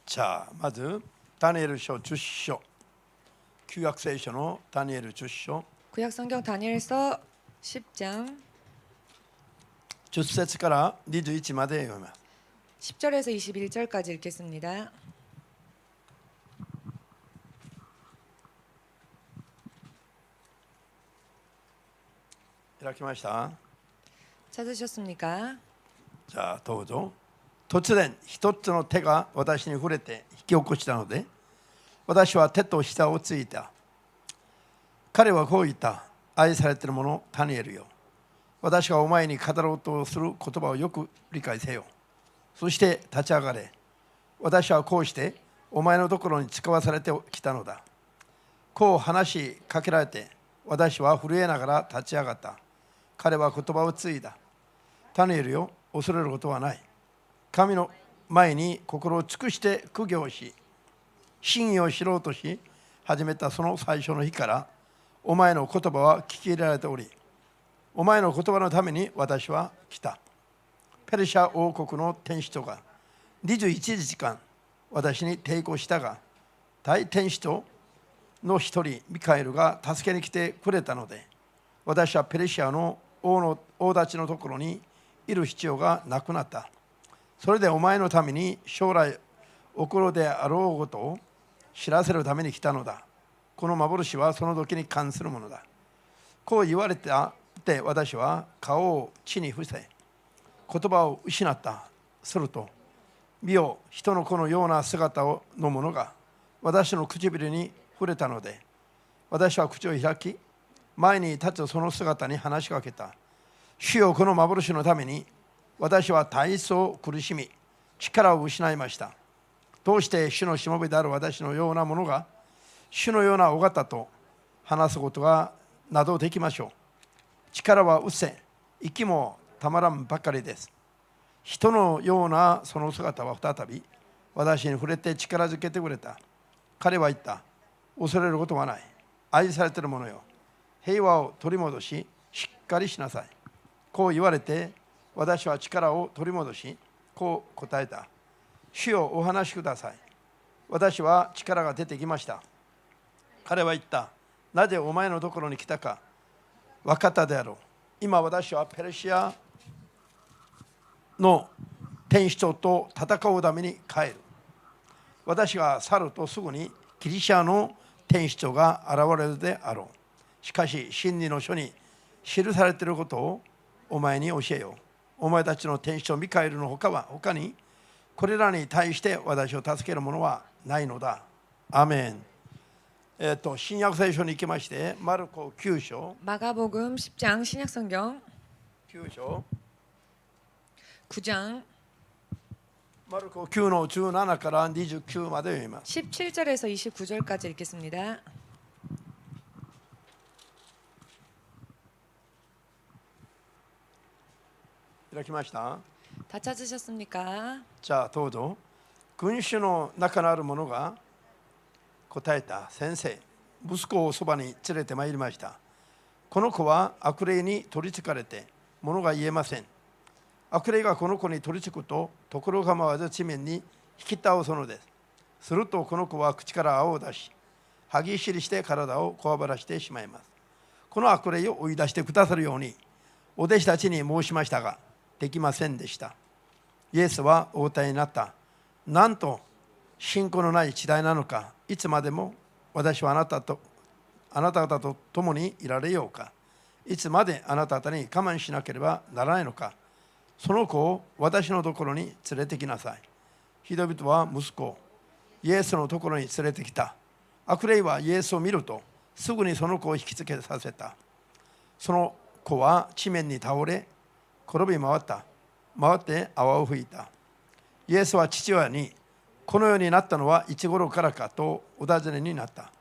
자, まずダニエル書10章、旧約聖書のダニエル10章 구약성경 다니엘서 10장 10節から21まで読みます。 10절에서 21절까지 읽겠습니다.開きました。 찾으셨습니까? じゃあどうぞ。突然一つの手が私に触れて引き起こしたので、私は手と膝をついた。彼はこう言った。愛されている者ダニエルよ、私がお前に語ろうとする言葉をよく理解せよ。そして立ち上がれ。私はこうしてお前のところに使わされてきたのだ。こう話しかけられて、私は震えながら立ち上がった。彼は言葉を継いだ。ダニエルよ、恐れることはない。神の前に心を尽くして苦行し、真意を知ろうとし始めたその最初の日から、お前の言葉は聞き入れられており、お前の言葉のために私は来た。ペルシャ王国の天使とが21時間私に抵抗したが、大天使との一人ミカエルが助けに来てくれたので、私はペルシャの王たちのところにいる必要がなくなった。それでお前のために将来起こるであろうことを知らせるために来たのだ。この幻はその時に関するものだ。こう言われたって私は顔を地に伏せ、言葉を失った。すると、見よ、人の子のような姿のものが私の唇に触れたので、私は口を開き、前に立つその姿に話しかけた。主よ、この幻のために私は大層苦しみ、力を失いました。どうして主のしもべである私のようなものが主のようなお方と話すことがなどできましょう。力は失せ、息もたまらんばかりです。人のようなその姿は再び私に触れて力づけてくれた。彼は言った。恐れることはない。愛されている者よ、平和を取り戻し、しっかりしなさい。こう言われて、私は力を取り戻し、こう答えた。主よ、お話しください。私は力が出てきました。彼は言った。なぜお前のところに来たか分かったであろう。今私はペルシアの天使長と戦うために帰る。私が去るとすぐにギリシャの天使長が現れるであろう。しかし真理の書に記されていることをお前に教えよう。お前たちの天使長ミカエルの他にこれらに対して私を助ける者はないのだ。アメン。新約聖書に行きまして、マルコ9章 마가복음 10장 신약성경 9章 9장 マルコ9の17から29まで読みます。 17절에서 29절까지 읽겠습니다. 開きました。 다 찾으셨습니까? じゃあどうぞ。群衆の中のある者が答えた。先生、息子をそばに連れてまいりました。この子は悪霊に取りつかれて物が言えません。悪霊がこの子に取りつくと、ところ構わず地面に引き倒すのです。するとこの子は口から泡を出し、歯ぎしりして体をこわばらしてしまいます。この悪霊を追い出してくださるようにお弟子たちに申しましたが、できませんでした。イエスはお答えになった。なんと信仰のない時代なのか。いつまでも私はあなた方と共にいられようか。いつまであなた方に我慢しなければならないのか。その子を私のところに連れてきなさい。人々は息子をイエスのところに連れてきた。悪霊はイエスを見るとすぐにその子を引きつけさせた。その子は地面に倒れ転び回って泡を吹いた。イエスは父親に、このようになったのはいつ頃からかとお尋ねになった。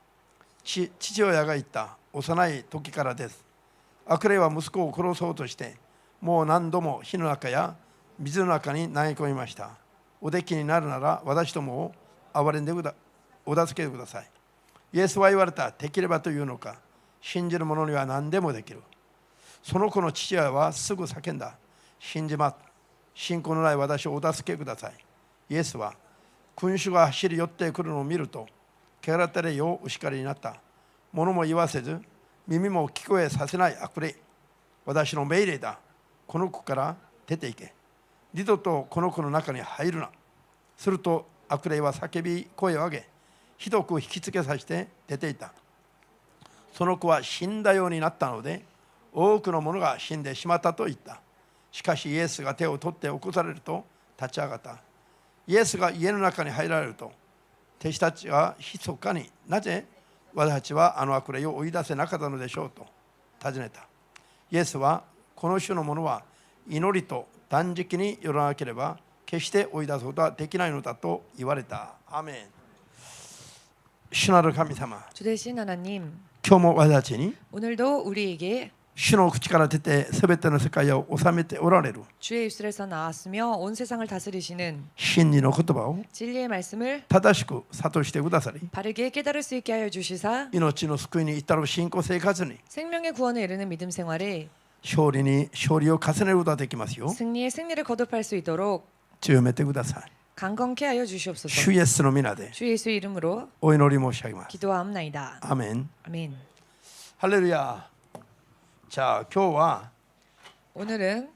父親が言った。幼い時からです。悪霊は息子を殺そうとしてもう何度も火の中や水の中に投げ込みました。おできになるなら私どもをお助けてください。イエスは言われた。できればというのか。信じる者には何でもできる。その子の父親はすぐ叫んだ。信じます。信仰のない私をお助けください。イエスは君主が走り寄ってくるのを見ると汚れたれよお叱りになった。物も言わせず耳も聞こえさせない悪霊。私の命令だ。この子から出て行け。二度とこの子の中に入るな。すると悪霊は叫び声を上げ、ひどく引きつけさせて出ていた。その子は死んだようになったので、多くの者が死んでしまったと言った。しかしイエスが手を取って起こされると立ち上がった。イエスが家の中に入られると、弟子たちは密かに、なぜ私たちはあの悪霊を追い出せなかったのでしょうと尋ねた。イエスは、この種のものは祈りと断食によらなければ決して追い出すことはできないのだと言われた。アーメン。主なる神様、 주 대신 하나님, 今日も私たちに 오늘도 우리에게 主の口から出てすべての世界を治めておられる 주의 입술에서 나왔으며 온 세상을 다스리시는 真理の言葉を 진리의 말씀을 正しく諭してくださり、 바르게 깨달을 수 있게 하여 주시사 命の救いに至る信仰生活に 생명의 구원에 이르는 믿음 생활에 勝利に勝利を重ねることができますよう 승리의 승리를 거듭할 수 있도록 強めてください。 강건케 하여 주시옵소서. 主イエスの皆で 주 예수 이름으로 お祈り申し上げます。 기도하옵나이다. アーメン。 아멘. ハレルヤ。じゃあ今日は 오늘은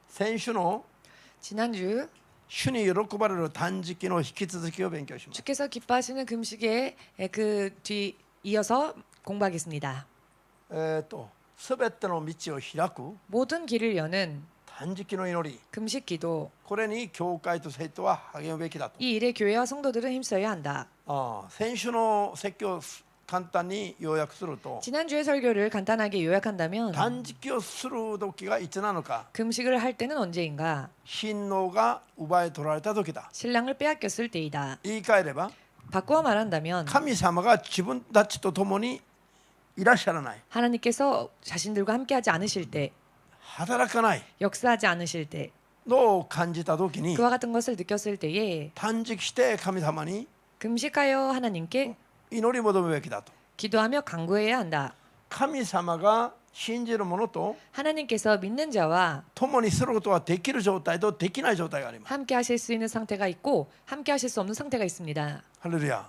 先週の 지난주 主に喜ばれる断食の引き続きを勉強します。 주께서 기뻐하시는 금식에 그 뒤 이어서 공부하겠습니다. すべての道を開く 모든 길을 여는 断食の祈り、 금식 기도. これに教会と生徒は励むべきだと。 이 일에 교회와 성도들은 힘써야 한다. 先週の説教を簡単に要約すると、 지난주의 설교를 간단하게 요약한다면 断食をする時がいつなのか、 금식을 할 때는 언제인가? 親王が奪い取られた時だ。 신랑을 빼앗겼을 때이다. 言い換えれば 바꾸어 말한다면 神様が自分たちと共にいらっしゃらない、 하나님께서 자신들과 함께하지 않으실 때, 働かない 역사하지 않으실 때, のを感じた時に 그와 같은 것을 느꼈을 때에 断食して神様に 금식하여 하나님께 祈り求めるべきだと。 기도하며 간구해야 한다. 神様が信じる者と 하나님께서 믿는 자와 共にすることができる状態とできない状態があります。 함께 하실 수 있는 상태가 있고 함께 하실 수 없는 상태가 있습니다. ハレルヤ。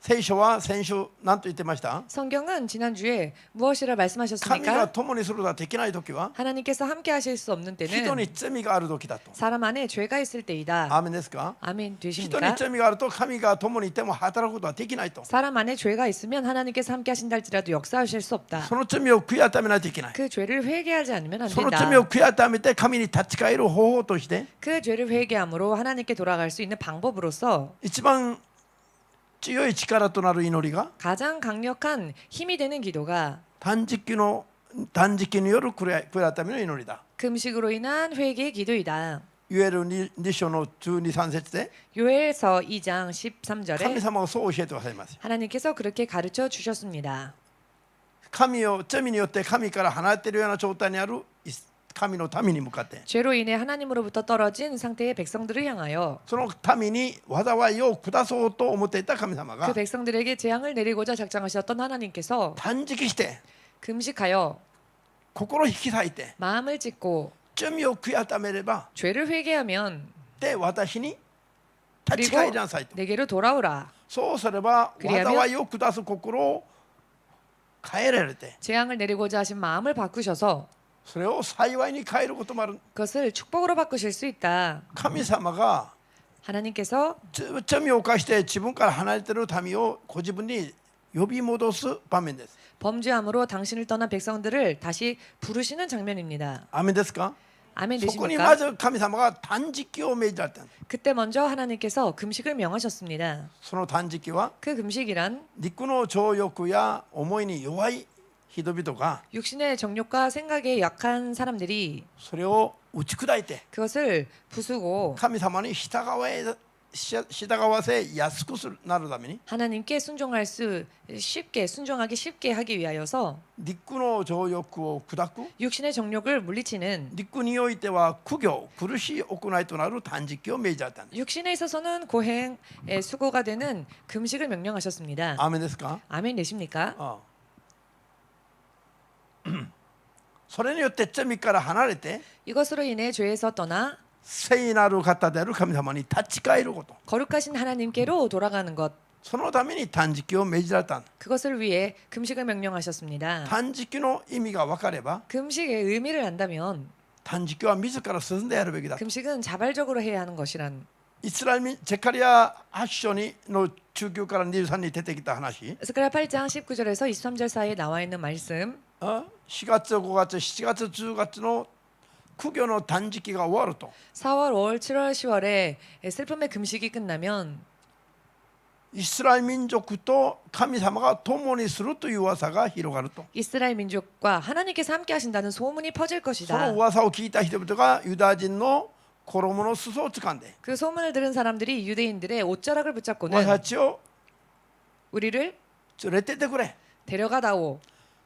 聖書は先週何と言ってました？ 성경은 지난주에 무엇이라 神が 말씀하셨습니까? 共にすることができない時は 하나님께서 함께 하실 수 없는 人 때는 に罪がある時だと。 사람 안에 죄가 있을 때이다. アーメンですか？ 아멘 人に 되십니까? 罪があると神が共にいても働くことはできないと。 사람 안에 죄가 있으면 하나님께서 함께 하신다 할지라도 역사하실 수 없다. その罪を悔い改めないといけない。 그 죄를 회개하지 않으면 안 その 된다. 罪を悔い改めて神に立ち返る方法として 그 죄를 회개함으로 하나님께 돌아갈 수 있는 방법으로서 一番強い力となる祈りが 가장 강력한 힘이 되는 기도가 断食による悔い改めの祈りだ。 금식으로 인한 회개의 기도이다. いわゆる2章の12、3節で 요엘서 2장 神 13절에 様はそう教えてくださいます。 하나님께서 그렇게 가르쳐 주셨습니다. 神を罪によって神から離れているような状態にある神の民に向かって 죄로 인해 하나님으로부터 떨어진 상태의 백성들을 향하여 その民に災いを下そうと思っていた神様 그 が 백성들에게 재앙을 내리고자 작정하셨던 하나님께서 断食して 금식하여 心引き裂いて 마음을 찢고 罪を悔い改めれば 죄를 회개하면 で私に立ち返りなさいと。 내게로 돌아오라. そうすれば 그리하면 災いを下す心を変えられて 재앙을 내리고자 하신 마음을 바꾸셔서 それを幸いに変えることもある。 그것을 축복으로 바꾸실 수 있다. 神様が 하나님께서 罪を犯して自分から離れている民をご自分に呼び戻す場面です。 범죄함으로 당신을 떠난 백성들을 다시 부르시는 장면입니다. アーメンですか？ 아멘 そこに 되십니까? まず神様が断食を命じられた。 그때 먼저 하나님께서 금식을 명하셨습니다. その断食は 그 금식이란 肉の情欲や思いに弱い人々が 육신의 정욕과 생각에 약한 사람들이 それを打ち砕いて 그것을 부수고 神様に従わせやすくなるために 하나님께 순종할 수 쉽게 순종하기 쉽게 하기 위하여서 肉の情欲を砕く 육신의 정욕을 물리치는 肉においては苦行苦しい行いとなる断食を命じられたんです。 육신에 있어서는 고행의 수고가 되는 금식을 명령하셨습니다. アーメンですか？ 아멘 되십니까? それによって罪から離れて 이것으로 인해 죄에서 떠나 聖なる方である神様に立ち返ること、 거룩하신 하나님께로 돌아가는 것. そのために断食を命じられた。 그것을 위해 금식을 명령하셨습니다. 断食の意味が分かれば 금식의 의미를 안다면 断食は自ら進んでやるべきだ。 금식은 자발적으로 해야 하는 것이란. イスラエル民ゼカリア8章にの中級から23に出てきた話、 스가랴 8장 19절에서 23절 사이에 나와 있는 말씀. 4月5月7月10月の苦行の断食が終わると 4월, 5월, 7월, 10월에 슬픔의 금식이 끝나면 イスラエル民族と神様が共にするという噂が広がると。 이스라엘 민족과 하나님께서 함께 하신다는 소문이 퍼질 その 것이다. 噂を聞いた人々がユダヤ人の衣の裾を掴んで 그 소문을 들은 사람들이 유대인들의 옷자락을 私 붙잡고는 たちを 우리를 連れてってくれ、 데려가다오.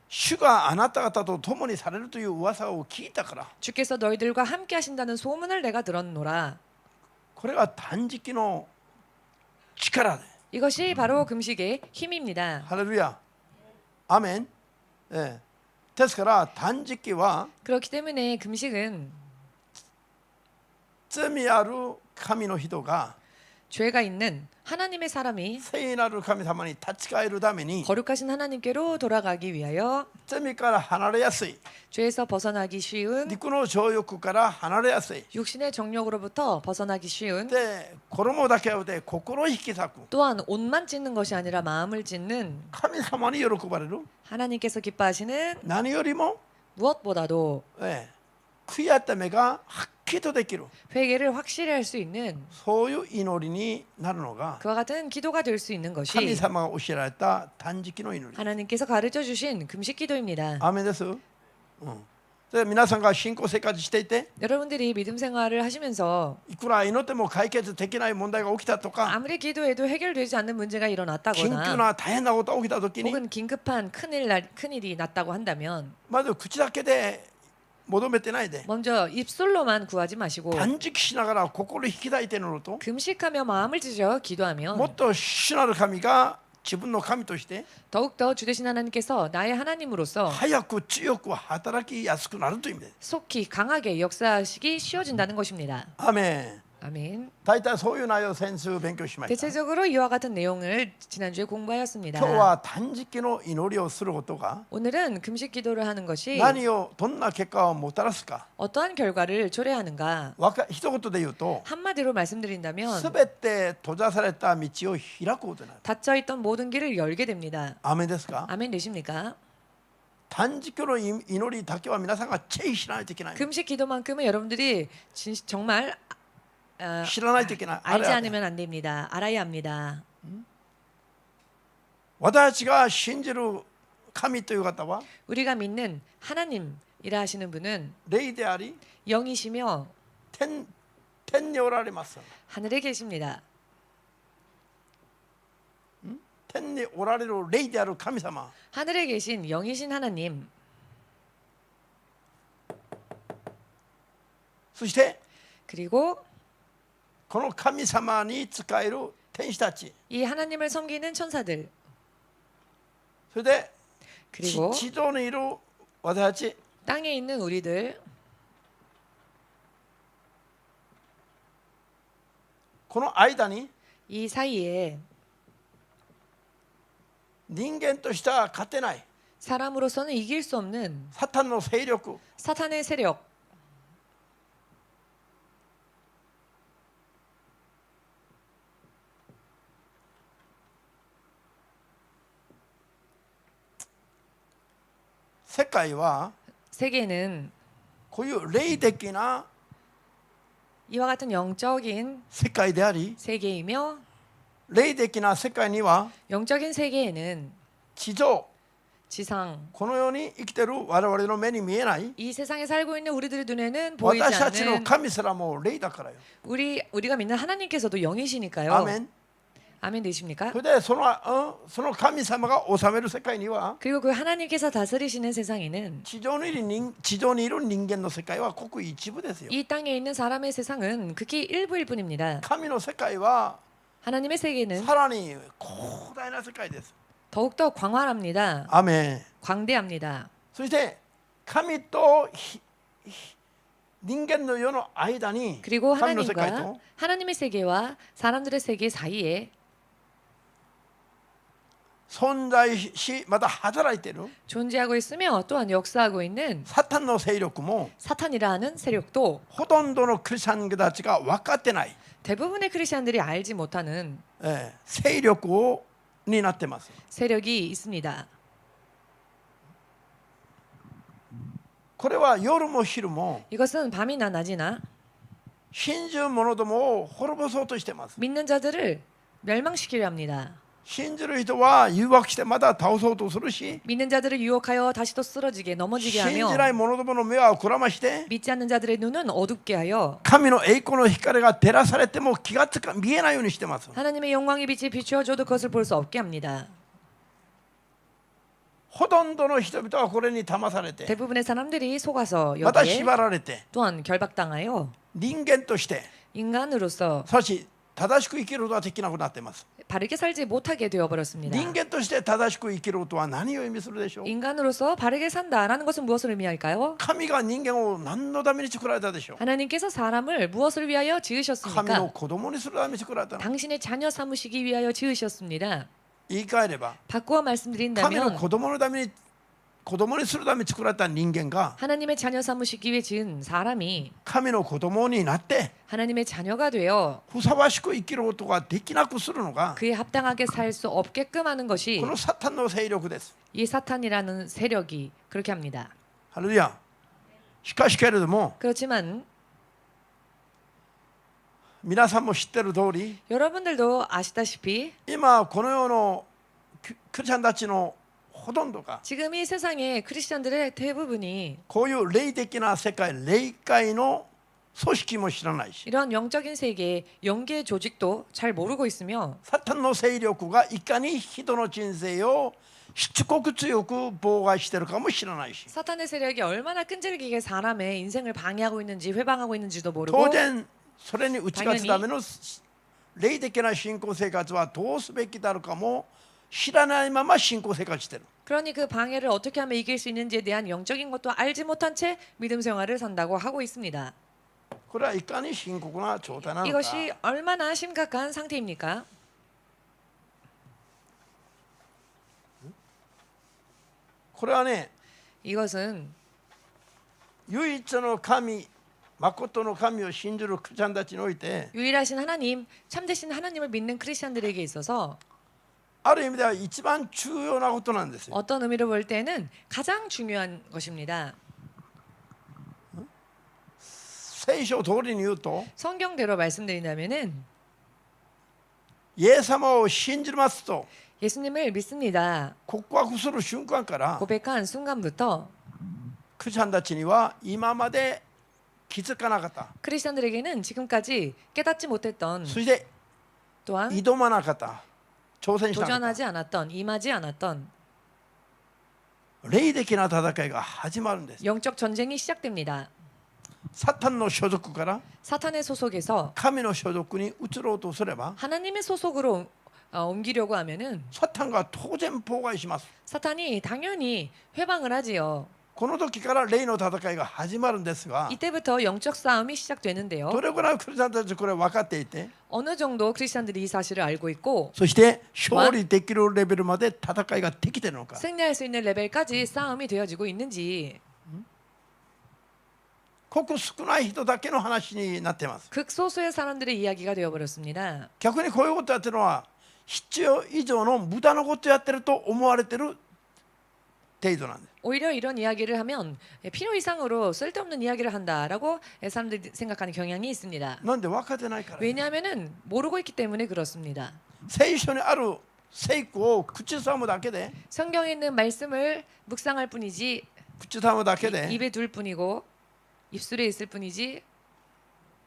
主があなた方と共にされるという噂を聞いたから。 주께서 너희들과 함께 하신다는 소문을 내가 들었노라. これが断食の力で、 이것이 바로 금식의 힘입니다. ハレルヤ、アメン。ですから断食は 그렇기 때문에 금식은 罪ある神の人が 죄가 있는 하나님의 사람이 聖なる神様に立ち返るために 거룩하신 하나님께로 돌아가기 위하여 罪から離れやすい、 죄에서 벗어나기 쉬운, 肉の情欲から離れやすい 육신의 정욕으로부터 벗어나기 쉬운, で、衣だけをで心を引き裂く 또한 옷만 찢는 것이 아니라 마음을 찢는 神様に喜ばれる 하나님께서 기뻐하시는 何よりも、 무엇보다도 悔い改めがはっきりとできる 회개를 확실히 할 수 있는 そういう祈りになるのが 그와 같은 기도가 될 수 있는 神 것이 様が教えられた断食の祈り。 하나님께서 가르쳐 주신 금식 기도입니다. アーメンです。で皆さんが信仰生活していて 여러분들이 믿음 생활을 하시면서 いくら祈っても解決できない問題が起きたとか 아무리 기도해도 해결되지 않는 문제가 緊急 일어났다거나 な大変なことが起きた時に 혹은 긴급한 큰일이 났다고 한다면 まず口だけで求めてないで 먼저 입술로만 구하지 마시고 断食しながら心引き裂いてるのと 금식하며 마음을 찢어 もっ 기도하면 と主なる神が自分の神として 더욱더 주되신 하나님께서 나의 하나님으로서 早く強く働きやすくなるという意味です。 속히 강하게 역사하시기 쉬워진다는 것입니다. アーメン。 아멘. 大体そういう内容を先週勉強しました。 대체적으로 이와 같은 내용을 지난주에 공부하였습니다. 今日は断食の祈りをすることが 오늘은 금식 기도를 하는 것이 何をどんな結果をもたらすか、 어떠한 결과를 초래하는가. 一言で言うと 한마디로 말씀드린다면 すべて閉ざされた道を開くことになる。 닫혀있던 모든 길을 열게 됩니다. アーメンですか。 아멘 되십니까? 断食の祈りだけは皆さんがチェイしないといけない。 금식 기도만큼은 여러분들이 정말 知らないといけない。 알지 않으면 안 됩니다. 알아야 합니다. 私たちが信じる神という方は 우리가 믿는 하나님이라 하시는 분은 霊であり 영이시며 天におられます。 하늘에 계십니다. 天におられる霊である神様、 하늘에 계신 영이신 하나님, そして 그리고 この神様に仕える天使たち、 이 하나님을 섬기는 천사들, それで 그리고 地上にいる私たち、 땅에 있는 우리들, この間に 이 사이에 人間としては勝てない 사람으로서는 이길 수 없는 サタンの勢力、 사탄의 세력, 世界は 세계는 こういう霊的な 이와 같은 영적인 世界であり、 세계이며 霊的な世界には 영적인 세계에는 地上、 지상, このように生きている我々の目に見えない 이 세상에 살고 있는 우리들의 눈에는 보이지 私たちの 않는 神すらも霊だからよ。 우리가 믿는 하나님께서도 영이시니까요. アーメン。 아멘 되십니까? それでその神様が治める世界には 그리고 그 하나님께서 다스리시는 세상에는 地上にいる人間の世界はごく一部ですよ。 이 땅에 있는 사람의 세상은 극히 일부일 뿐입니다. 神の世界は 하나님의 세계는 さらに広大な世界です。 더욱더 광활합니다. アーメン。 광대합니다. そして神と人間の世の間に 그리고 神の世界 하나님과 と 하나님의 세계와 사람들의 세계 사이에 存在しまた働いている 존재하고 있으며 또한 역사하고 있는 サタンの勢力も 사탄이라는 세력도 ほとんどのクリスチャンたちが分かってない、 대부분의 크리스천들이 알지 못하는 勢力になってます。 세력이 있습니다. これは夜も昼も 이것은 밤이나 낮이나 信じる者どもを滅ぼそうとしています。 믿는 자들을 멸망시키려 합니다. 信じる人は誘惑してまた倒そうとするし、 믿는 자들을 유혹하여 다시 또 쓰러지게 넘어지게 信じ 하며 ない者どもの目はくらまして 믿지 않는 자들의 눈은 어둡게 하여 神の栄光の光が照らされても気がつか見えないようにしてます。 하나님의 영광의 빛이 비추어줘도 그것을 볼 수 없게 합니다. ほとんどの人々はこれに騙されて 대부분의 사람들이 속아서 また 여기에 縛られて 또한 결박당하여 人間として 인간으로서 そして正しく生きることができなくなっています。 바르게 살지 못하게 되어버렸습니다. 人間として正しく生きることは何を意味するでしょう。 인간으로서 바르게 산다라는 것은 무엇을 의미할까요? 神が人間を何のために作られたでしょう。 하나님께서 사람을 무엇을 위하여 神の 지으셨습니까? 子供にするために作られたの。 당신의 자녀 삼으시기 위하여 지으셨습니다. 言い換えれば 바꾸어 神の 말씀드린다면 子供のために子供にするために作られた人間が 하나님의 자녀 삼으시기 위해 지은 사람이 神の子供になって 하나님의 자녀가 되어 ふさわしく生きることができなくするのが 그에 합당하게 살 수 없게끔 하는 것이 このサタンの勢力です。 이 사탄이라는 세력이 그렇게 합니다. ハレルヤ。しかしけれども 그렇지만 皆さんも知っている通り 여러분들도 아시다시피 今この世のクリスチャンたちのほとんどが 지금 이 세상의 크리스천들의 대부분이 こういう霊的な世界霊界の組織も知らないし 이런 영적인 세계의 영계 조직도 잘 모르고 있으며 サタンの勢力がいかに人の人生をしつこく強く妨害しているかも知らないし 사탄의 세력이 얼마나 끈질기게 사람의 인생을 방해하고 있는지 회방하고 있는지도 모르고 当然それに打ち勝つための霊的な信仰生活はどうすべきだろうかも知らないまま信仰生活している。 그러니 그 방해를 어떻게 하면 이길 수 있는지에 대한 영적인 것도 알지 못한 채 믿음 생활을 산다고 하고 있습니다. これはいかに深刻な状態なのか。 이것이 얼마나 심각한 상태입니까? これはね 이것은 唯一の神誠の神を信じるクリスチャンたちにおいて 유일하신 하나님, 참되신 하나님을 믿는 크리스천들에게 있어서 ある意味では一番重要なことなんですよ。 어떤 의미로 볼 때는 가장 중요한 것입니다. 聖書通りに言うと 성경대로 말씀드린다면은 イエス様を信じますと 예수님을 믿습니다. 告白する瞬間から 고백한 순간부터 クリスチャンたちには今まで気づかなかった、 크리스천들에게는 지금까지 깨닫지 못했던 そして 또한 挑まなかった、挑戦しなかった 도전하지 않았던 임하지 않았던 霊的な戦いが始まるんです。 영적 전쟁이 시작됩니다. サタンの所属から 사탄의 소속에서 神の所属に移ろうとすれば 하나님의 소속으로 옮기려고 하면은 サタンが当然妨害します。 사탄이 당연히 회방을 하지요. この時から霊の戦いが始まるんですが 이때부터 영적 싸움이 시작되는데요. どれくらいクリスチャンたちこれ分かっていて 어느 정도 크리스천들이 이 사실을 알고 있고 そして勝利できるレベルまで戦いができているのか。 승리할 수 있는 레벨까지 싸움이 되어지고 있는지 ごく少ない人だけの話になっています。 극소수의 사람들의 이야기가 되어버렸습니다. 逆にこういうことやってるのは必要以上の無駄なことやってると思われてる程度なんです。 오히려 이런 이야기를 하면 필요 이상으로 쓸데없는 이야기를 한다라고 사람들이 생각하는 경향이 있습니다. なんで分かってないから、ね、 왜냐하면은 모르고 있기 때문에 그렇습니다. 聖書にある聖句を口ずさむだけで 성경에 있는 말씀을 묵상할 뿐이지 口ずさむだけで 입에 둘 뿐이고 입술에 있을 뿐이지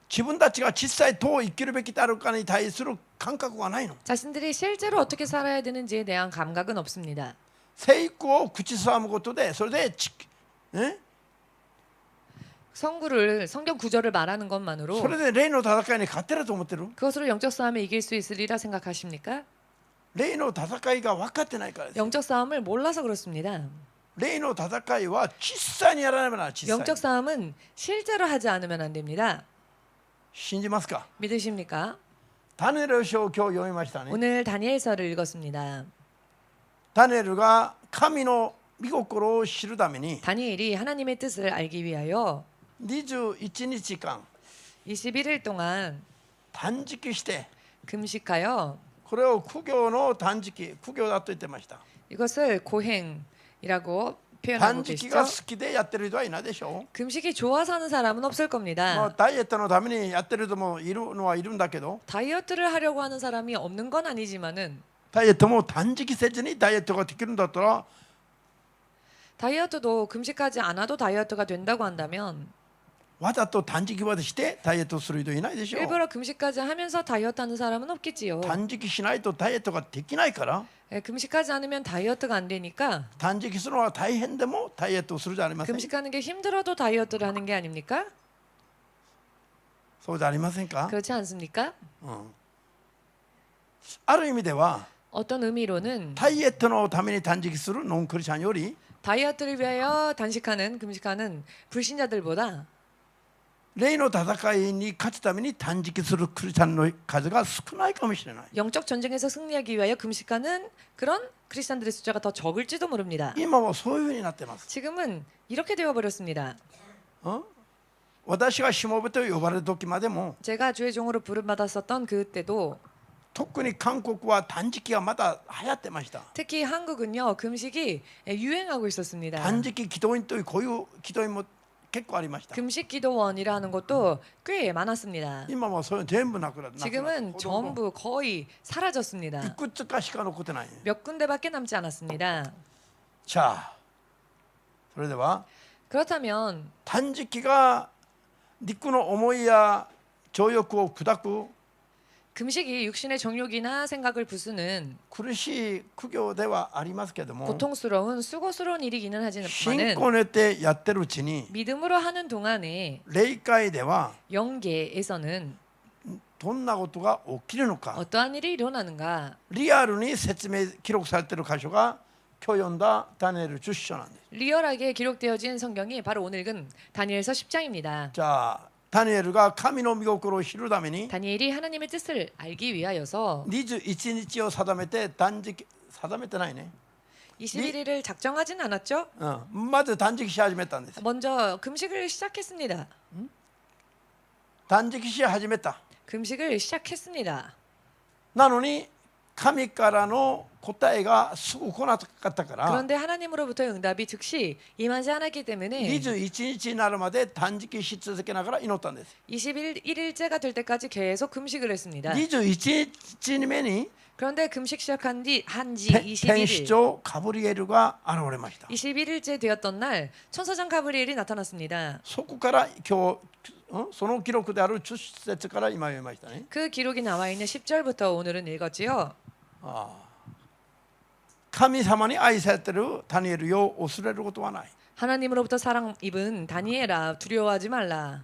自分たちが実際どう生きるべきであるかに対する感覚がないの。 자신들이 실제로 어떻게 살아야 되는지에 대한 감각은 없습니다. 聖句を口ずさむことでそれで성경 구절을 말하는 것만으로 それで霊の戦いに勝てると思ってる。 그것으로 영적 싸움에 이길 수 있으리라 생각하십니까? 霊の戦いが分かってないからです。 영적 싸움을 몰라서 그렇습니다. 霊の戦いは実際にやらねばならない。実際 영적 に 싸움은 실제로 하지 않으면 안 됩니다. 信じますか？ 믿으십니까? ダニエル書を今日読みましたね。 오늘 다니엘서를 읽었습니다. ダニエルが神の御心を知るために 다니엘이 하나님의 뜻을 알기 위하여 21日間 21일 동안 断食して 금식하여 これを苦行の断食、苦行だと言ってました。 이것을 고행이라고 표현하고 断食 계시죠. が好きでやってる人はいないでしょ 금식이 좋아서 하는 사람은 없을 う。も 겁니다. うダイエットのためにやってる人もいるのはいるんだけど、 다이어트를 하려고 하는 사람이 없는 건 아니지만은 ダイエットも断食せずにダイエットができるんだったら 다이어트도 금식하지 않아도 다이어트가 된다고 한다면 わざと断食までしてダイエットする人いないでしょう。 일부러 금식까지 하면서 다이어트 하는 사람은 없겠지요. 断食しないとダイエットができないから、 금식하지 않으면 다이어트가 안 되니까 断食するのは大変でもダイエットをするじゃありません。 금식하는 게 힘들어도 다이어트를 하는 게 아닙니까? そうじゃありませんか？ 그렇지 않습니까? ある意味では 어떤 의미로는 ダイエットのために断食するノンクリスチャンより 다이어트를 위하여 단식하는 금식하는 불신자들보다 霊の戦いに勝つために断食するクリスチャンの数が少ないかもしれない。 영적 전쟁에서 승리하기 위하여 금식하는 그런 크리스찬들의 숫자가 더 적을지도 모릅니다. 今もそういうふうになってます。 지금은 이렇게 되어 버렸습니다. 私がしもべと呼ばれる時までも 제가 주의 종으로 부름받았었던 그때도 特に韓国は断食がまだ流行ってました。 특히 한국은요 금식이 유행하고 있었습니다. 断食祈祷院というこういう祈祷院も結構ありました。 금식 기도원이라는 것도 꽤 많았습니다. 今もそういうの全部なくなって 지금은 い 전부 거의 사라졌습니다. くつかしか残ってない。 몇 군데밖에 남지 않았습니다. さあそれでは 그렇다면 断食が肉の思いや情欲を砕く 금식이 육신의 정욕이나 생각을 부수는 苦しい苦行ではありますけども 고통스러운 수고스러운 일이기는 信 하지만은 仰によってやってるうちに 믿음으로 하는 동안에 霊界では 영계에서는 どんなことが起きるのか 어떠한 일이 일어나는가 リアルに説明記録されている箇所が今日読んだダニエル10章なんです。 리얼하게 기록되어진 성경이 바로 오늘 읽은 다니엘서 10장입니다. じゃあダニエルが神の御心を知るために 다니엘이 하나님의 뜻을 알기 위하여서 21日を定めて断食定めてないね、 21일을 작정하진 않았죠. まず断食し始めたんです。 먼저 금식을 시작했습니다. 断食し始めた。 금식을 시작했습니다. なのに神からの答えがすぐ来なかったから 그런데 하나님으로부터의 응답이 즉시 임하지 않았기 때문에 21日になるまで断食し続けながら祈ったんです。 21일째가 될 때까지 계속 금식을 했습니다. 21日目に 그런데 금식 시작한 한지 天使 21일 長ガブリエルが現れました。 21일째 되었던 날 천사장 가브리엘이 나타났습니다. そこから今日その記録である10節から今読みましたね。 그 기록이 나와 있는 10절부터 오늘은 읽었지요. 神様に愛されているダニエルよ恐れることはない。 하나님으로부터 사랑 입은 다니엘아 두려워하지 말라.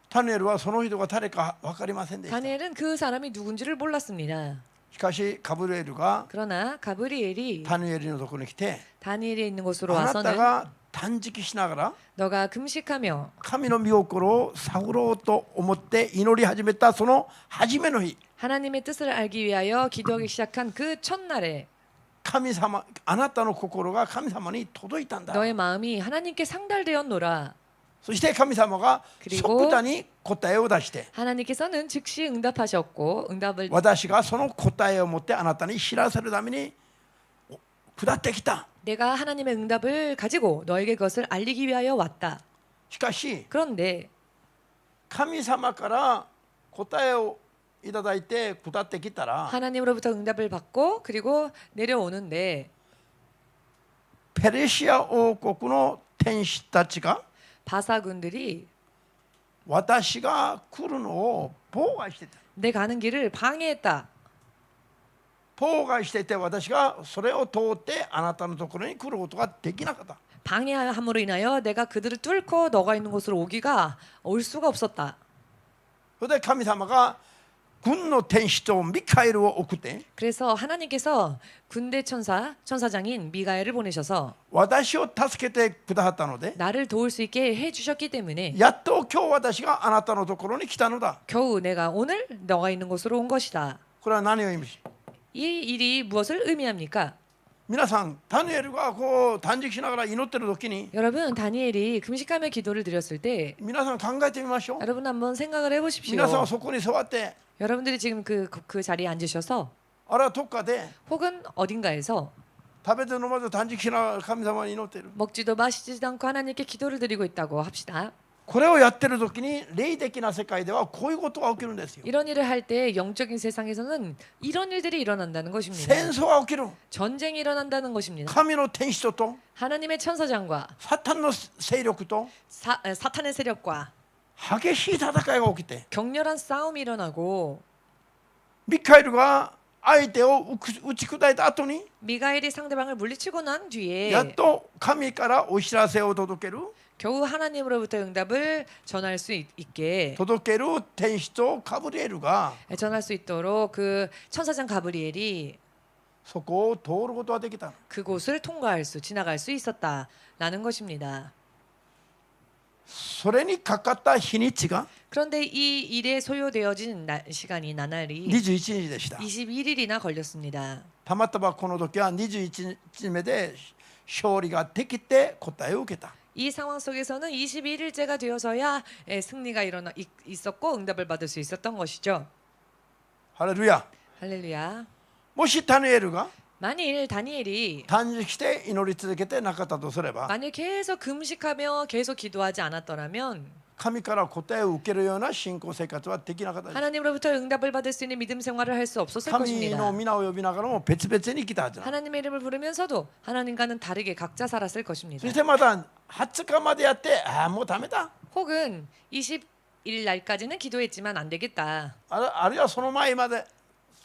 ダニエルはその人が誰か分かりませんでした。 다니엘은 그 사람이 누군지를 몰랐습니다. しかしガブリエルが 그러나 가브리엘이 ダニエルのところに来て 다니엘이 있는 곳으로 あなた 와서는 が断食しながら 너가 금식하며 神の御心を探ろうと思って祈り始めたその初めの日 하나님의 뜻을 알기 위하여 기도하기 시작한 그 첫날에 神様あなたの心が神様に届いたんだ。 너의 마음이 하나님께 상달되었노라. そして神様が 그리고 即座に答えを出して 하나님께서는 즉시 응답하셨고 응답을 私がその答えを持ってあなたに知らせるために下ってきた。 내가 하나님의 응답을 가지고 너에게 그것을 알리기 위하여 왔다. しかし 그런데 神様から答えをいただいて下ってきたら 하나님으로부터 응답을 받고 그리고 내려오는데 ペルシア王国の天使たちが 바사군들이 私が来るのを妨害してた。 내 가는 길을 방해했다. 妨害していて私がそれを通ってあなたのところに来ることができなかった。 방해함으로 인하여 내가 그들을 뚫고 너가 있는 곳으로 오기가 올 수가 없었다. それで神様が軍の天使とミカエルを送って 그래서 하나님께서 군대 천사장인 미가엘을 보내셔서 私を助けてくださったので 나를 도울 수 있게 해 주셨기 때문에 やっと今日私があなたのところに来たのだ 겨우 내가 오늘 너가 있는 곳으로 온 것이다. これは何を意味し 이 일이 무엇을 의미합니까? 皆さんダニエルがこう断食しながら祈ってる時に 여러분 다니엘이 금식하며 기도를 드렸을 때 皆さん考えてみましょう 여러분 한번 생각을 해보십시오. 皆さんはそこに座って 여러분들이 지금 그 자리에 앉으셔서 あるいはどっかで 혹은 어딘가에서 食べて飲まず断食しながら神様に祈っている 먹지도 마시지도 않고 하나님께 기도를 드리고 있다고 합시다. これをやってる時に霊的な世界ではこういうことが起きるんですよ 이런 일을 할 때 영적인 세상에서는 이런 일들이 일어난다는 것입니다. 戦争が起きる 전쟁이 일어난다는 것입니다. 神の天使と 하나님의 천사장과 サタンの勢力と 사탄의 세력과 激しい戦いが起きて 격렬한 싸움이 일어나고 ミカエルが相手を打ち砕いた後に 미가엘이 상대방을 물리치고 난 뒤에 やっと神からお知らせを届ける 겨우 하나님으로부터 응답을 전할 수 있게 届ける天使とガブリエルが 전할 수 있도록 그 천사장 가브리엘이 そこを通ることができた 그곳을 지나갈 수 있었다라는 것입니다. それにかかった日にちが 그런데 이 일에 소요되어진 시간이 나날이 21日でした 21일이나 걸렸습니다. たまたまこの時は21日目で勝利ができて答えを受けた 이 상황 속에서는 21일째가 되어서야 승리가 있었고 응답을 받을 수 있었던 것이죠. ハレルヤ 할렐루야. もしダニエルが 만일 다니엘이 断食して祈り続けてなかったとすれば 만일 계속 금식하며 계속 기도하지 않았더라면 神から答えを受けるような信仰生活はできなかったです 하나님으로부터 응답을 받을 수 있는 믿음 생활을 할 수 없었을 神 것입니다. の皆を呼びながらも別々に生きたはずだ 하나님의 이름을 부르면서도 하나님과는 다르게 각자 살았을 것입니다. そしてまた20日までやってああもうダメだ 혹은 20일 날까지는 기도했지만 안 되겠다. あるいはその前まで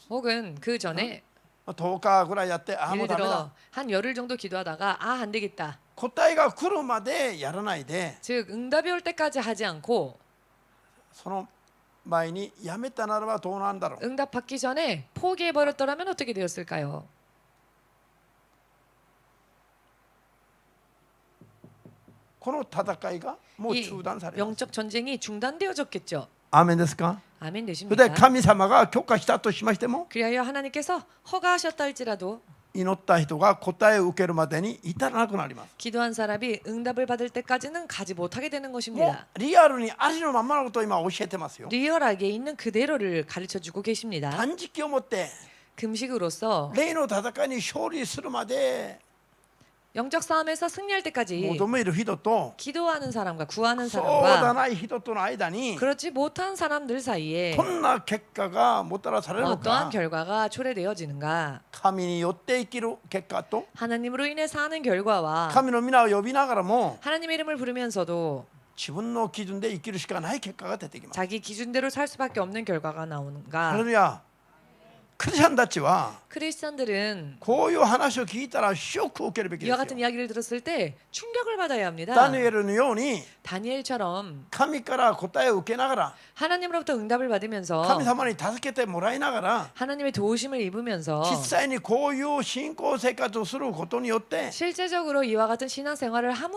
혹은 그 전에 10日ぐらいやってああもう 예를 ダメだ 들어 한 열흘 정도 기도하다가 안 되겠다. 答えが来るまでやらないで 즉 응답이 올 때까지 하지 않고 その前にやめたならばどうなんだろう 응답 받기 전에 포기해 버렸더라면 어떻게 되었을까요? この戦いがもう 이 中断されます 영적 전쟁이 중단되어졌겠죠. アーメンですか 아멘 それで 되십니까? 神様が許可したとしましても 그리하여 하나님께서 허가하셨다 할지라도 祈った人が答えを受けるまでに至らなくなります 기도한 사람이 응답을 받을 때까지는 가지 못하게 되는 も 것입니다. うリアルにありのままのことを今教えてますよ 리얼하게 있는 그대로를 가르쳐 주고 계십니다. 断食をもって 금식으로서 霊の戦いに勝利するまで 영적 싸움에서 승리할 때까지 求める人と 기도하는 사람과 구하는 そうだ 사람과 ない人との間に 그렇지 못한 사람들 사이에 どんな結果がもたらされるの 어떠한 か 결과가 초래되어지는가? 神によって生きる結果と 하나님으로 인해 사는 결과와 神の皆を呼びながらも 하나님의 이름을 부르면서도 自分の基準で生きるしかない結果が出てきます 자기 기준대로 살 수밖에 없는 결과가 ハレ 나오는가? ルヤクリスチャンたちは 크리스천들은 こういう話を聞いたらショックを受けるべきで 이와 すよ 같은 이야기를 들었을 때 충격을 받아야 합니다. ダニエルのように 다니엘처럼 神から答えを受けながら 하나님으로부터 응답을 받으면서 神様に助けてもらいながら 하나님의 도우심을 입으면서 実際にこういう信仰生活をすることによって 실제적으로 이와 같은 신앙생활을 勝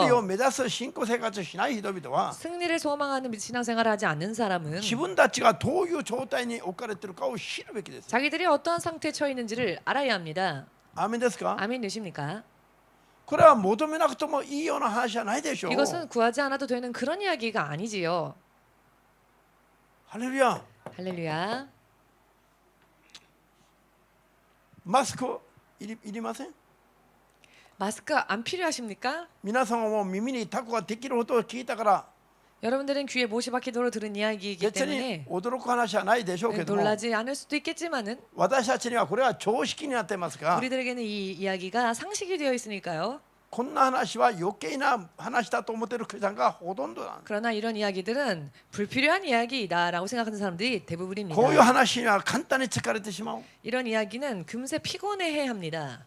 利を 함으로써 目指す信仰生活をしない人々は 승리를 소망하는 신앙생활을 하지 않는 사람은 自分たちがどういう状態に置かれているかを知るべきです 자기들이 어떠한 상태에 처해 있는지를 알아야 합니다. アーメンですか 아멘 되십니까? これは求めなくてもいいような話じゃないでしょう 이것은 구하지 않아도 되는 그런 이야기가 아니지요. ハレルヤ 할렐루야. マスクいりません 마스크 안 필요하십니까? 皆さんはもう耳にタコができることを聞いたから 여러분들은 귀에 못이 박히도록 들은 이야기이기 別に 때문에 驚く話はないでしょうけども 놀라지 않을 수도 있겠지만은 私たちにはこれは常識になってますが 우리들에게는 이 이야기가 상식이 되어 있으니까요. こんな話は余計な話だと思っているクリスチャンがほとんどなんです 그러나 이런 이야기들은 불필요한 이야기이다라고 생각하는 사람들이 대부분입니다. こういう話には簡単に疲れてしまう 이런 이야기는 금세 피곤해해 합니다.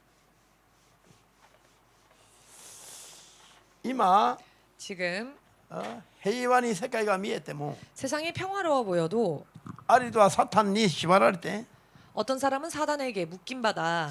今 지금 平和に世界が見えても 세상이 평화로워 보여도 あるいはサタンに縛られて 어떤 사람은 사단에게 묶임받아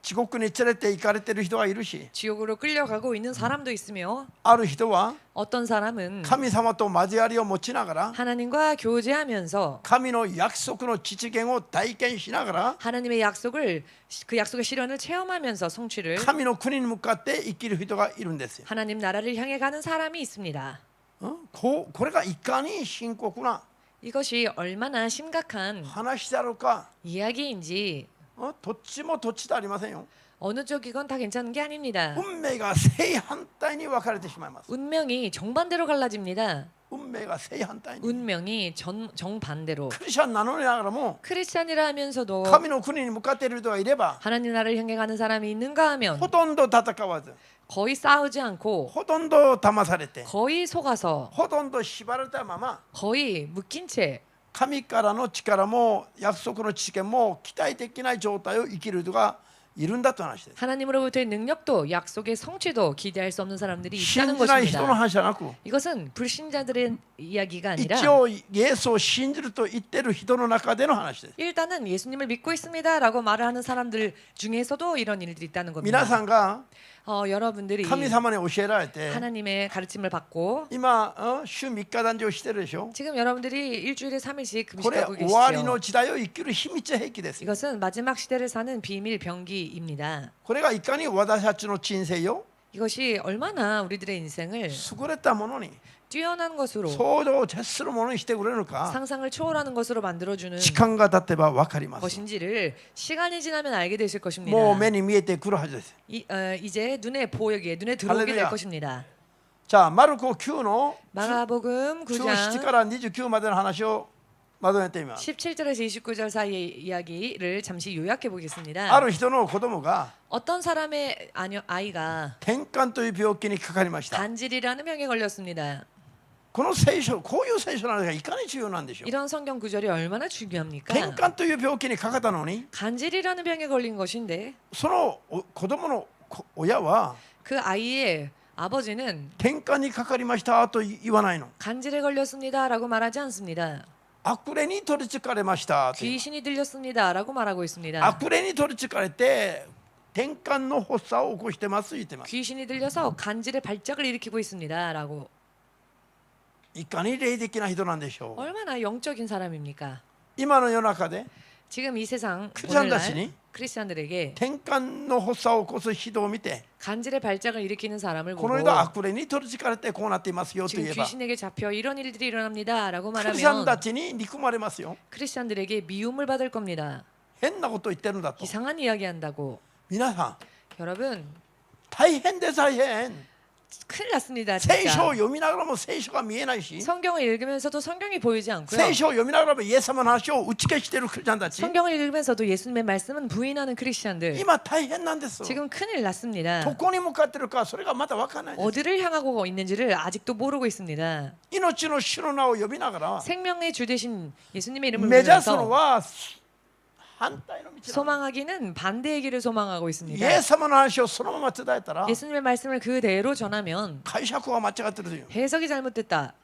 地獄に連れて行かれている人がいるし 지옥으로 끌려가고 있는 사람도 있으며 ある人は 어떤 사람은 神様と交わりを持ちながら 하나님과 교제하면서 神の約束の実現を体験しながら 하나님의 약속을 그 약속의 실현을 체험하면서 성취를 神の国に向かって生きる人がいるんですよ。 하나님 나라를 향해 가는 사람이 있습니다. これがいかに深刻な 이것이 얼마나 심각한 話だろうか。 이야기인지 どっちもどっちでありませんよ。 어느 쪽이건 다 괜찮은 게 아닙니다. 運命が正反対に分かれてしまいます。 운명이 정반대로 갈라집니다. 運命が正反対に。 운명이 정반대로. クリスチャンなのにながらも 크리스찬이라 하면서도 神の国に向かっている人がいれば 하나님 나라를 향해 가는 사람이 있는가 하면 ほとんど戦わず 거의 싸우지 않고 ほとんど騙されて 거의 속아서 ほとんど縛られたまま 거의 묶인 채 神からの力も約束の知見も期待できない状態を生きる人がいるんだという話です。 하나님으로부터의 능력도 약속의 성취도 기대할 수 없는 사람들이 信 있다는 じない人の 것입니다. 話じゃなく 이것은 불신자들의 이야기가 아니라 一応イエスを信じると言ってる人の中での話です。 일단은 예수님을 믿고 있습니다라고 말을 하는 사람들 중에서도 이런 일들이 있다는 皆 겁니다. さんが 여러분들이 神様に教えられて 하나님의 가르침을 받고 今週3日断食をしてるでしょ。 지금 여러분들이 일주일에 3일씩 これ 금식하고 終わり 계시죠. の時代を生きる秘密兵器です。 이것은 마지막 시대를 사는 비밀 병기입니다. これがいかに私たちの人生よ 이것이 얼마나 우리들의 인생을 優れたものに 뛰어난 것으로 想像を絶するものにしてくれるのか 상상을 초월하는 것으로 만들어주는 時間が経てば分かります。 것인지를 시간이 지나면 알게 되실 것입니다. もう目に見えてくるはずです。 이제 눈에 보이게 눈에 들어오게 될 할렐루야. 것입니다. じゃあマルコ9の 마가복음 17 9장 から29までの話をまとめてみます。 17절에서 29절 사이의 이야기를 잠시 요약해 あ 보겠습니다. る人の子供が 어떤 사람의 아이가 転換という病気にかかりました。 간질이라는 병에 걸렸습니다. この聖書、こういう聖書なんですがいかに重要なんでしょう。 이런 성경 구절이 얼마나 중요합니까? 転換という病気にかかったのに 간질이라는 병에 걸린 것인데 その子供の親は 그 아이의 아버지는 転換にかかりましたと言わないの。 간질에 걸렸습니다라고 말하지 않습니다. 悪霊に取りつかれましたという。 귀신이 들렸습니다라고 말하고 있습니다. 悪霊に取りつかれて転換の発作を起こしてます言ってます。 귀신이 들려서 간질의 발작을 일으키고 있습니다라고. いかに霊的な人なんでしょう。 얼마나 영적인 사람입니까? 今の世の中で 지금 이 세상 크리스찬들이 오늘날 크리스찬들에게 転換の発作を起こす人を見て 간질의 발작을 일으키는 사람을 この 보고 間悪霊に取りつかれてこうなっていますよと 지금 言えば 귀신에게 잡혀 이런 일들이 일어납니다라고 クリスチャン 말하면 たちに憎まれますよ。 크리스찬들에게 미움을 받을 겁니다. 変なこと言ってるんだと。 이상한 이야기한다고. 皆さん 여러분 大変で大変。 큰일 났습니다. 聖書を 진짜. 読みながらも聖書が見えないし 성경을 읽으면서도 성경이 보이지 않고요. 聖書を読みながらもイエス様の話を打ち消しているクリスチャンたち 성경을 읽으면서도 예수님의 말씀은 부인하는 크리스찬들. 今大変なんです。 지금 큰일 났습니다. どこに向かってるかそれがまだ分からないんです。 어디를 향하고 있는지를 아직도 모르고 있습니다. 命の主の名を呼びながら 생명의 주 되신 예수님의 이름을 目指すの 부르면서 は反対の道なんです。 소망하기는 반대의 길을 소망하고 イ 있습니다. エス様の話をそのまま伝えたら 예수님의 말씀을 그대로 전하면 解釈が間違ってるという。 해석이 잘못됐다.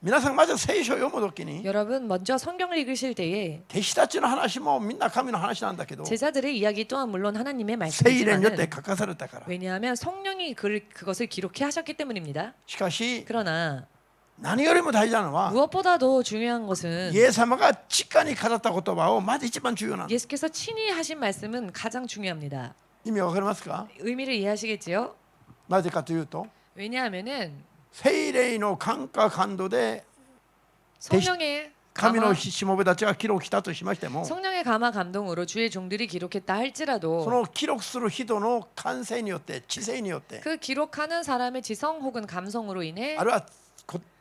皆さんまず聖書を読むときに 여러분 먼저 성경을 읽으실 때에 弟子たちの話もみんな神の話なんだけど 제자들의 이야기 또한 물론 하나님의 聖霊によって 말씀이지만 書かされたから。 왜냐하면 성령이 그것을 기록해 하셨기 때문입니다. しかし 그러나 何よりも大事なのは 무엇보다도 중요한 것은 イエス様が直に語った言葉をまず一番重要なの。 예수께서 친히 하신 말씀은 가장 중요합니다. 意味わかりますか？ 의미를 이해하시겠지요? なぜかというと 왜냐하면은 聖霊の感化感動で 성령의 神 감화, のしもべたちが記録したとしましても 성령의 감화 감동으로 주의 종들이 기록했다 そ 할지라도 の記録する人の感性によって知性によって 그 기록하는 사람의 지성 혹은 감성으로 인해 あるいは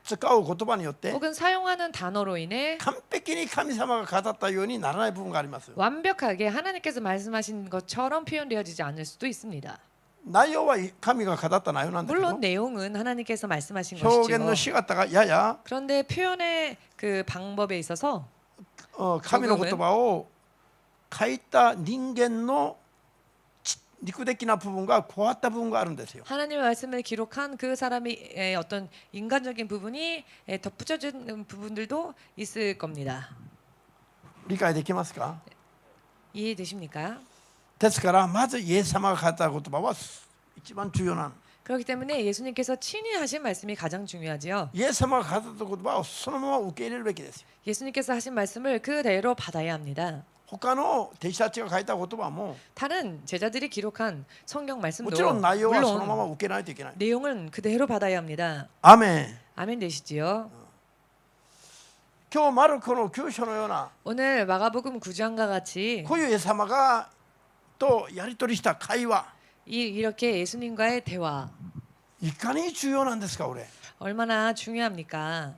使う言葉によって 혹은 사용하는 단어로 인해 完璧に神様が語ったようにならない部分があります。 완벽하게 하나님께서 말씀하신 것처럼 표현되어지지 않을 수도 있습니다. 内容は神が語った内容なんだけど 물론 내용은 하나님께서 말씀하신 表現の 것이죠. 仕方がやや 그런데 표현의 그 방법에 있어서 神の言葉を書いた人間の肉的な部分が変わった部分があるんですよ。 하나님의 말씀을 기록한 그 사람의 어떤 인간적인 부분이 덧붙여진 부분들도 있을 겁니다. 理解できますか？ 이해되십니까? ですからまずイエス様が語った言葉は一番重要なの。 그렇기 때문에 예수님께서 친히 하신 말씀이 가장 중요하지요. イエス様が語った言葉をそのまま受け入れるべきですよ。 예수님께서 하신 말씀을 그대로 받아야 합니다. 他の弟子たちが書いた言葉も 다른 제자들이 기록한 성경 も 말씀도 ちろん内容はそのまま 물론 受けないといけない。 내용은 그대로 받아야 합니다. アメン。 아멘 되시지요? 今日マルコの9章のような 오늘 마가복음 9장과 같이 こういうイエス様がとやり取りした会話 이렇게 예수님과의 대화 いかに重要なんですか。俺 얼마나 중요합니까?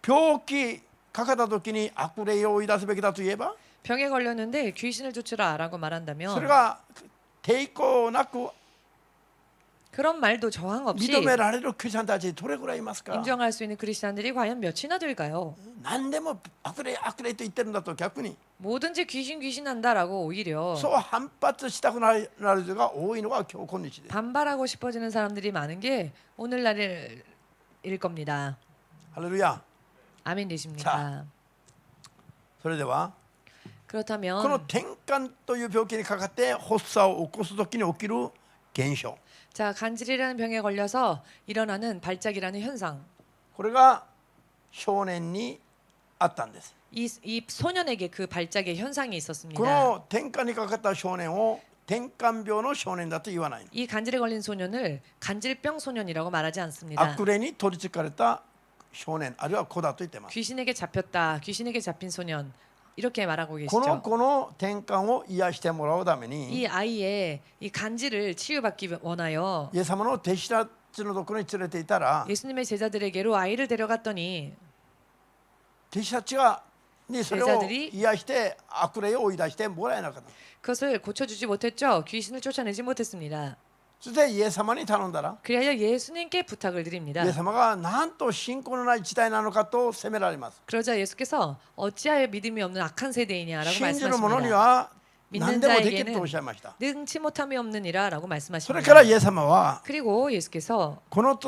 病気かかった時に悪霊を追い出すべきだと言えば 병에 걸렸는데 귀신을 쫓으라라고 それ 말한다면 が抵抗なく 그런 말도 저항 없이 認められるクリスチャンたちどれくらいいますか。 인정할 수 있는 크리스찬들이 과연 몇이나 될까요? 何でも悪霊悪霊と言ってるんだと逆に 뭐든지 귀신 한다라고 오히려 そう反発したくなる人が多いのが今日今日です。 반발하고 싶어지는 사람들이 많은 게 오늘날일 겁니다. ハレルヤ。 아멘 되십니까? それではこの 그렇다면 転換という病気にかかって発作を起こす時に起きる現象、 자 간질이라는 병에 걸려서 일어나는 발작이라는 현상 これが少年にあったんです。 이 소년에게 그 발작의 현상이 こ 있었습니다. の転換にかかった少年を転換病の少年だと言わない。 이 간질에 걸린 소년을 간질병 소년이라고 말하지 않습니다. 悪霊に取りつかれた少年あるいは子だと言ってます。 귀신에게 잡혔다, 귀신에게 잡힌 소년 이렇게 말하고 この 계시죠. 子の転換を癒してもらうために 이 아이의 이 간질을 치유받기 원하여 イエス様の弟子たちのところに連れていたら 예수님의 제자들에게로 아이를 데려갔더니 弟子たちにそれを 제자들이 癒して悪霊を追い出してもらえなかった。 그것을 고쳐주지 못했죠. 귀신을 쫓아내지 못했습니다. そしてイエス様に頼んだら 그리하여 예수님께 부탁을 드립니다. イエス様がなんと信仰のない時代なのかと責められます。 그러자 예수께서 어찌하여 믿음이 없는 악한 세대이냐라고 信じる者に 말씀하십니다. は 믿는 何でもできるとおっしゃいました。 능치 못함이 없느니라라고 それ 말씀하십니다. からイエス様は 그리고 예수께서 この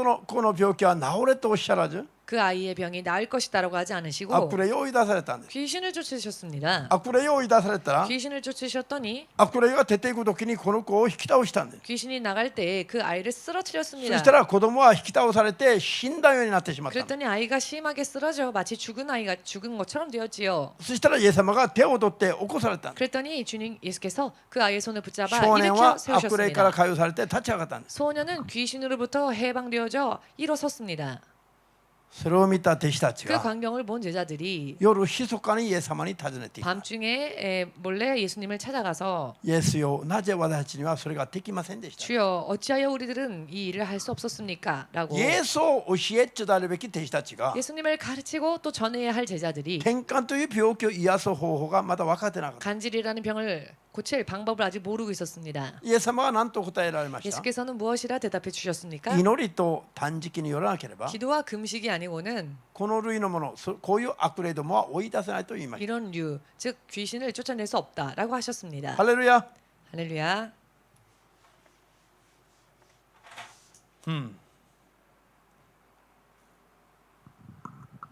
病気は治れとおっしゃらず 그 아이의 병이 나을 것이다라고 하지 않으시고 悪霊を追い出されたんです。 귀신을 쫓으셨습니다. 悪霊を追い出されたら 귀신을 쫓으셨더니 悪霊が出ていく時にこの子を引き倒したんです。 귀신이 나갈 때 그 아이를 そ 쓰러뜨렸습니다. したら子供は引き倒されて死んだようになってしまったんです。 그랬더니 아이가 심하게 쓰러져 마치 죽은 아이가 죽은 것처럼 되었지요. そしたらイエス様が手を取って起こされたんです。 그랬더니 주님 예수께서 그 아이의 손을 붙잡아 少年 일으켜 は悪霊から 세우셨습니다. 解放されて立ち上がったんです。 소년은 귀신으로부터 해방되어져 일어섰습니다. それを見た弟子たち 그 が 광경을 본 제자들이 夜密かにイエス様に尋ねていた。 밤중에 몰래 예수님을 찾아가서 イエスよ、なぜ私たちにはそれができませんでした。 주여 어찌하여 우리들은 이 일을 할 수 없었습니까? 라고 イエスを教え伝えるべき弟子たちが 예수님을 가르치고 또 전해야 할 제자들이 転換という病気を癒す方法がまだ分かってなかった。 간질이라는 병을 고칠 방법을 아직 모르고 있었습니다. イエス様は何と答えられました。 예수께서는 무엇이라 대답해 주셨습니까? 祈りと断食によらなければ 기도와 금식이 아니고는 この類のもの、こういう悪霊どもは追い出せないと言いました。 이런 류, 즉 귀신을 쫓아낼 수 없다라고 하셨습니다. ハレルヤ。 할렐루야.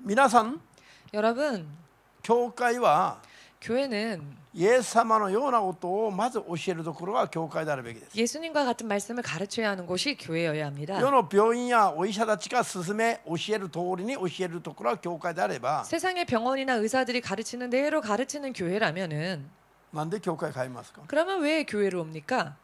皆さん、 여러분, 教会は 교회는 イエス様のようなことをまず教えるところが教会であるべきです。 예수님과 같은 말씀을 가르쳐야 하는 곳이 교회여야 합니다. 世の病院やお医者たちが勧め教える通りに教えるところは教会であれば 세상의 병원이나 의사들이 가르치는 대로 가르치는 교회라면은 なんで教会変えますか。 그러면 왜 교회로 옵니까?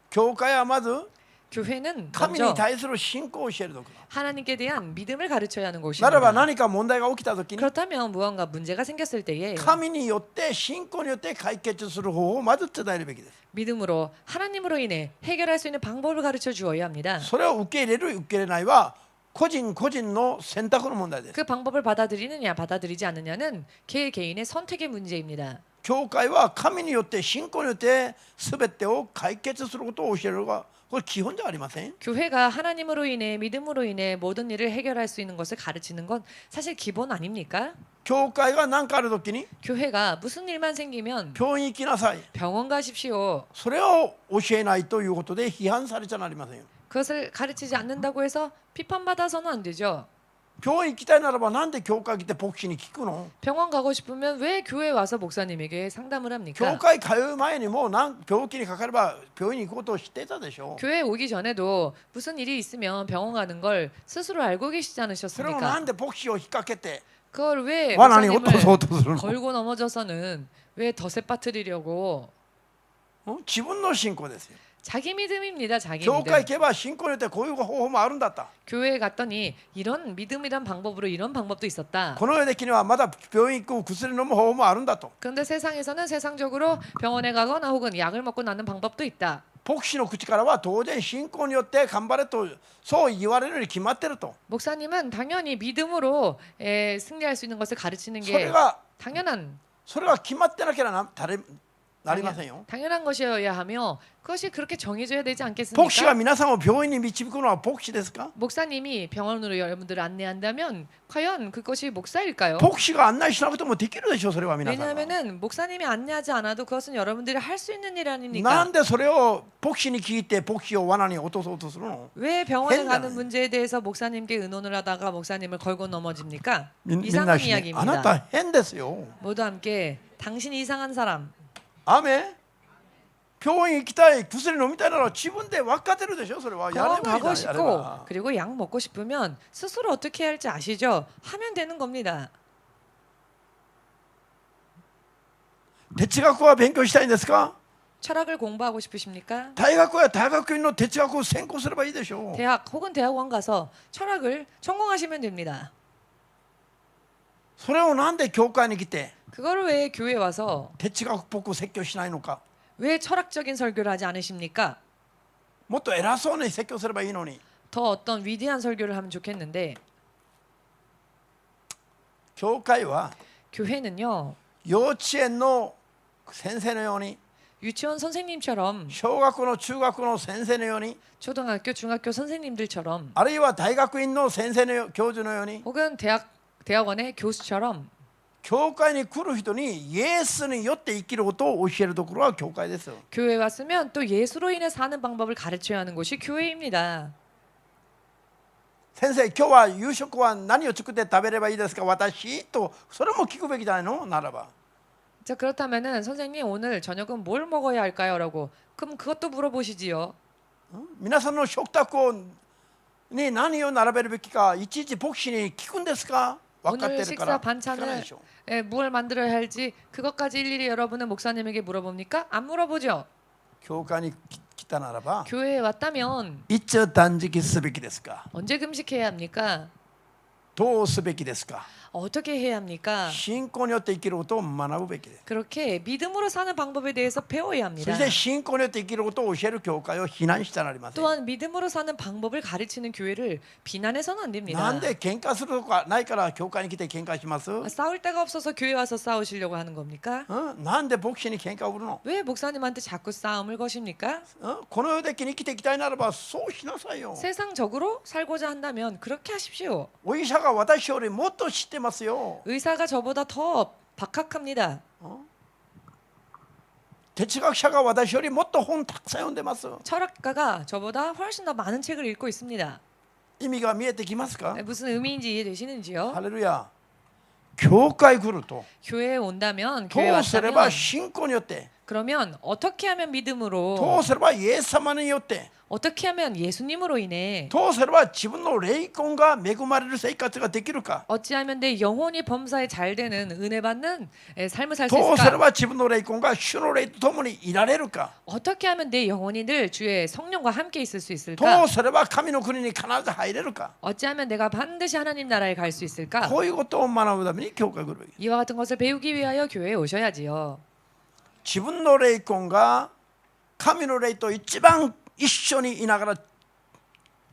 教会はまず 교회는 神に 먼저 対する信仰を教えるところ。 하나님께 대한 믿음을 가르쳐야 하는 ならば 곳입니다. 何か問題が起きた時に 그렇다면 무언가 문제가 생겼을 때에 神によって信仰によって解決する方法をまず伝えるべきです。 믿음으로 하나님으로 인해 해결할 수 있는 방법을 가르쳐 주어야 합니다. それを受け入れる受け入れないは個人個人の選択の問題です。 그 방법을 받아들이느냐 받아들이지 않느냐는 개개인의 선택의 문제입니다. 教会は神によって信仰によって全てを解決することを教えるここれ基本じゃありません? 교회가 하나님으로 인해 믿음으로 인해 모든 일을 해결할 수 있는 것을 가르치는 건 사실 기본 아닙니까? 教会が何かある時に 교회가 무슨 일만 생기면 病院行きなさい 병원 가십시오. それを教えないということで批判されちゃなりませんよ 그것을 가르치지 않는다고 해서 비판받아서는 안 되죠. 病院行きたいならばなんで教会来て牧師に聞くの 병원 가고 싶으면 왜 교회에 와서 목사님에게 상담을 教 합니까? 会通う前にもう病気にかかれば病院に行くことを知ってたでしょ 교회에 오기 전에도 무슨 일이 있으면 병원 가는 걸 스스로 알고 계시지 それをな 않으셨습니까? んで牧師を引っ掛けて 그걸 왜 罠に落とそう 목사님을 とするの 걸고 넘어져서는 왜 덫에 빠뜨리려고 自分の信仰ですよ 자기 믿음입니다. 자기 教会 믿음. 行けば信仰によってこういう方法もあるんだった 교회에 갔더니 이런 믿음이란 방법으로 이런 방법도 있었다. この世的にはまだ病院行く薬飲む方法もあるんだと 그런데 세상에서는 세상적으로 병원에 가거나 혹은 약을 먹고 나는 방법도 있다. 牧師の口からは当然信仰によって頑張れとそう言われるに決まってると 목사님은 당연히 믿음으로 승리할 수 있는 것을 가르치는 それ 게 が 당연한 決まってなければなりませんよ 당연한 것이어야 하며 그것이 그렇게 정해져야 되지 牧師 않겠습니까? が皆さんを病院に導くのは牧師ですか 목사님이 병원으로 여러분들을 안내한다면 과연 그것이 목사일까요? 牧師が案内しなくてもできるでしょそれは皆さんが 왜냐하면은 목사님이 안내하지 않아도 그것은 여러분들이 할 수 있는 일 な 아닙니까? んでそれを牧師に聞いて牧師を罠に落とそうとするの 왜 병원에 했잖아요. 가는 문제에 대해서 목사님께 의논을 하다가 목사님을 걸고 넘어집니까? みんな 이상한 しねあな 이야기입니다. た変ですよ 모두 함께 당신이 이상한 사람. アメ病院行きたい薬飲みたいなら自分で分かってるでしょそれはやれ 병원 ばいい 가고 じゃんやれ 싶고 ば 그리고 약 먹고 싶으면 스스로 어떻게 해야 할지 아시죠? 하면 되는 겁니다. 哲学は勉強したいんですか 철학을 공부하고 싶으십니까? 大学は大学院の哲学を専攻すればいいでしょ 대학 혹은 대학원 가서 철학을 전공하시면 됩니다. それをなんで教会に来て 그걸 왜 교회에 와서 哲学っぽく説教しないのか 왜 철학적인 설교를 하지 않으십니까? もっと偉そうに説教すればいいのに 더 어떤 위대한 설교를 하면 좋겠는데 教会は 교회는요 幼稚園の先生のように 유치원 선생님처럼 小学校の中学校の先生のように 초등학교 중학교 선생님들처럼 あるいは大学院の先生のよ教授のように 혹은 대학원의 교수처럼 教会に来る人にイエスによって生きることを教えるところは教会ですよ 교회에 왔으면 또 예수로 인해 사는 방법을 가르쳐야 하는 곳이 교회입니다. 先生今日は夕食は何を作って食べればいいですか私とそれも聞くべきじゃないのならば 자 그렇다면은 선생님 오늘 저녁은 뭘 먹어야 할까요?라고 그럼 그것도 물어보시지요. 皆さんの食卓に何を並べるべきかいちいち牧師に聞くんですか分かって 오늘 るから 식사 聞かないで 반찬을 しょ 뭘 만들어야 할지 그것까지 일일이 여러분은 목사님에게 물어봅니까? 안 물어보죠. 教会に来たならば 교회에 왔다면 いつ断食すべきですか 언제 금식해야 합니까? どうすべきですか 어떻게 해야 합니까? 信仰によって生きることを学ぶべきです 그렇게 믿음으로 사는 방법에 대해서 배워야 そ 합니다. して信仰によって生きることを教える教会を非難してはなりません 또한 믿음으로 사는 방법을 가르치는 교회를 비난해서는 안 됩니다. なんで喧嘩するとかないから教会に来て喧嘩します 싸울 데가 없어서 교회 와서 싸우시려고 하는 겁니까? なんで牧師に喧嘩を売るの 왜 목사님한테 자꾸 싸움을 거십니까? この世で生きていきたいならばそうしなさいよ 세상적으로 살고자 한다면 그렇게 하십시오. お医者が私よりもっと知ってますよ 의사가 저보다 더 박학합니다. 哲学者が私よりもっと本たくさん読んでます 철학가가 저보다 훨씬 더 많은 책을 읽고 있습니다. 意味が見えてきますか 무슨 의미인지 이해되시는지요? ハレルヤ教会来ると 교회에 온다면 ど 교회 うすれば 왔다면 信仰によって 그러면 어떻게 하면 ど 믿음으로 うすればイエス様によって 어떻게 하면 예수님으로 인해 どうすれば自分の霊魂が恵まれる生活ができるか 어찌하면 내 영혼이 범사에 잘 되는 은혜 받는 삶을 살 수 どうすれ 있을까? ば自分の霊魂が主の霊と共にいられるか 어떻게 하면 내 영혼이 늘 주의 성령과 함께 있을 수 ど 있을까? うすれば神の国に必ず入れるか 어찌하면 내가 반드시 하나님 나라에 갈 수 있을까? こういうことを学ぶために教会来るべき 이와 같은 것을 배우기 위하여 교회에 오셔야지요. 自分の霊魂が神の霊と一番一緒にいながら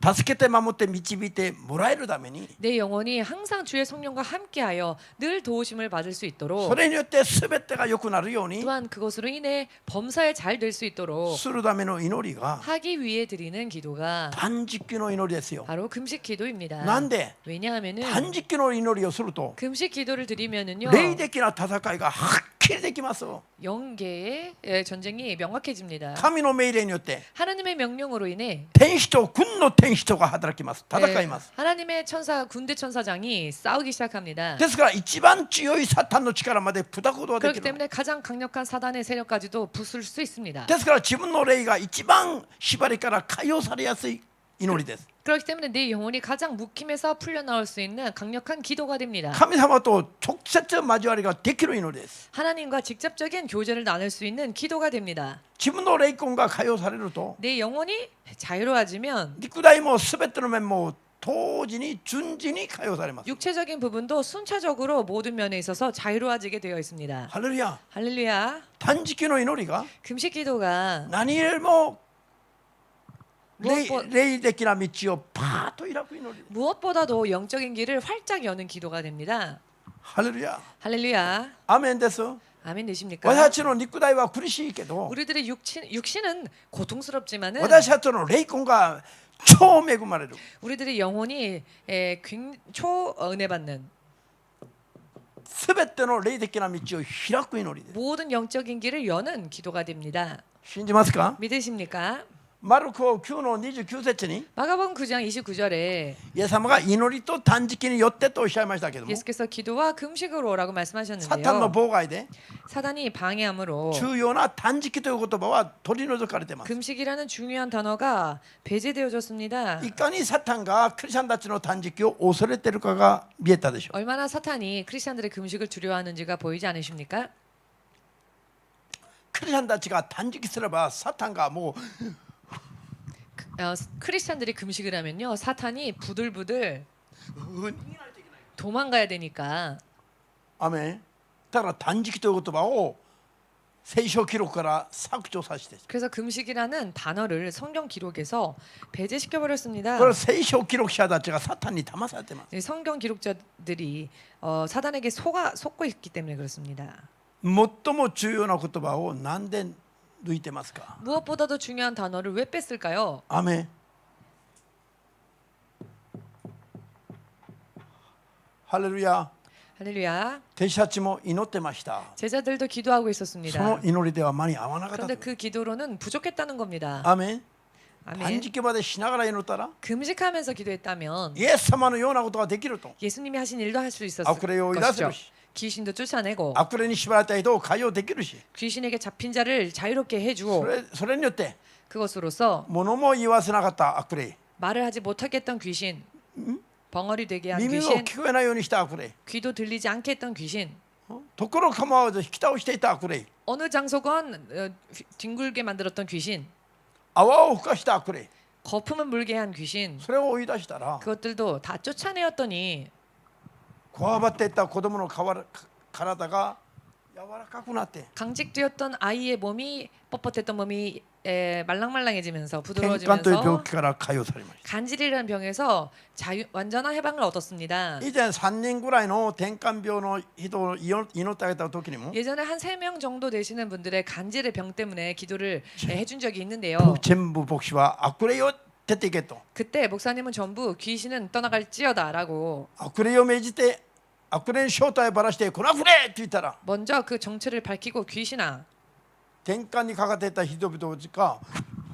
助けて守って導いてもらえるために 내 영혼이 항상 주의 성령과 함께하여 늘 도우심을 받을 수 そ 있도록 れによって全てが良くなるように 또한 그것으로 인해 범사에 잘 될 수 있도록 するための祈りが 하기 위해 드리는 기도가 断食の祈りですよ。 바로 금식 기도입니다. なんで 왜냐하면은 断食の祈りをすると 금식 기도를 드리면은요 霊的な戦いがはっきりできます。 영계의 전쟁이 명확해집니다. 神の命令によって 하나님의 명령으로 인해 天使と軍の天使とが働きます。戦います。 하나님의 천사 군대 천사장이 싸우기 시작합니다. ですから一番強いサタンの力まで砕くことがで 그렇기 きる。 때문에 가장 강력한 사단의 세력까지도 부술 수 있습니다. ですから自分の霊が一番縛りから解放されやすい祈りです。 그렇기 때문에 내 영혼이 가장 묶임에서 풀려 나올 수 있는 강력한 기도가 됩니다. 神様と直接交わりができる祈りです。 하나님과 직접적인 교제를 나눌 수 있는 기도가 됩니다. 自分の霊魂が解放されると 내 영혼이 자유로워지면 肉体も全ての面も同時に順次に解放されます。 육체적인 부분도 순차적으로 모든 면에 있어서 자유로워지게 되어 있습니다. ハレルヤ。 할렐루야. 断食の祈りが 금식 기도가 何よりも 무엇보- 霊的な道をパーッと開く祈りです。 무엇보다도 영적인 길을 활짝 여는 기도가 됩니다. ハレルヤ。 할렐루야. アメンです。 아멘 되십니까? 私たちの肉体は苦しいけど 우리들의 육신은 고통스럽지만은 私たちの霊魂が超恵まれる。 우리들의 영혼이 초 은혜 받는 全ての霊的な道を開く祈りです。 모든 영적인 길을 여는 기도가 됩니다. 信じますか？ 믿으십니까? マルコ9の29節に 마가복음 9장 29절에 イエス様が祈りと断食によってとおっしゃいましたけども 예수께서 기도와 금식으로 오라고 サタンの 말씀하셨는데요. 妨害で 사단이 방해함으로 重要な断食という言葉は取り除かれています。 금식이라는 중요한 단어가 배제되어졌습니다. いかにサタンがクリスチャンたちの断食を恐れているかが見えたでしょう。 얼마나 사탄이 크리스천들의 금식을 두려워하는지가 보이지 않으십니까? クリスチャンたちが断食すればサタンがもう 크리스천들이 금식을 하면요 사탄이 부들부들 도망가야 되니까 アメン。だから断食という言葉を聖書記録から削除させて、 그래서 금식이라는 단어를 성경 기록에서 배제시켜 버렸습니다. これ聖書記録者たちがサタンに騙されています。 성경 기록자들이 사단에게 속고 있기 때문에 그렇습니다. 最も重要な言葉をなんで抜いてますか？ 무엇보다도 중요한 단어를 왜 뺐을까요? アメン。ハレルヤ。 할렐루야. 弟子たちも祈ってました。 제자들도 기도하고 そ 있었습니다. の祈りでは間に合わなかった 그런데 と。 그 기도로는 부족했다는 겁니다. アメン。 아멘. 断食までしながら祈ったら 금식하면서 기도했다면 イエス様のようなことができると。 예수님이 하신 일도 할 수 있었을 악霊を追い出せ 것이죠. るし、 귀신도 쫓아내고 悪霊に縛られた人を解放できるし、 귀신에게 잡힌 자를 자유롭게 해주고 それによって 그것으로서 物も言わせなかった悪霊、 말을 하지 못하게 했던 귀신, 벙어리 되게 한 耳を 귀신, 聞こえないようにした悪霊、 귀도 들리지 않게 했던 귀신, ところ構わず引き倒していた悪霊、 어느 장소건 뒹굴게 만들었던 귀신, 泡を吹かした悪霊、 거품을 물게 한 귀신, それを追い出したら 그것들도 다 쫓아내었더니 こわばっていった子供の体が柔らかくなって 강직되었던 아이의 몸이 뻣뻣했던 몸이 말랑말랑해지면서 転換という病 부드러워지면서 気から解放されました。 간질이라는 병에서 완전한 해방을 얻었습니다. 以前3人ぐらいの転換病の人を祈ってあげた時にも 예전에 한 3명 정도 되시는 분들의 간질의 병 때문에 기도를 해준 적이 있는데요. 全部牧師は悪霊を出ていけと、 그때 목사님은 전부 귀신은 떠나갈지어다라고 悪霊を命じて悪霊の正体をばらしてこの悪霊って言ったら 먼저 그 정체를 밝히고 귀신아 転換にかかっていた人々が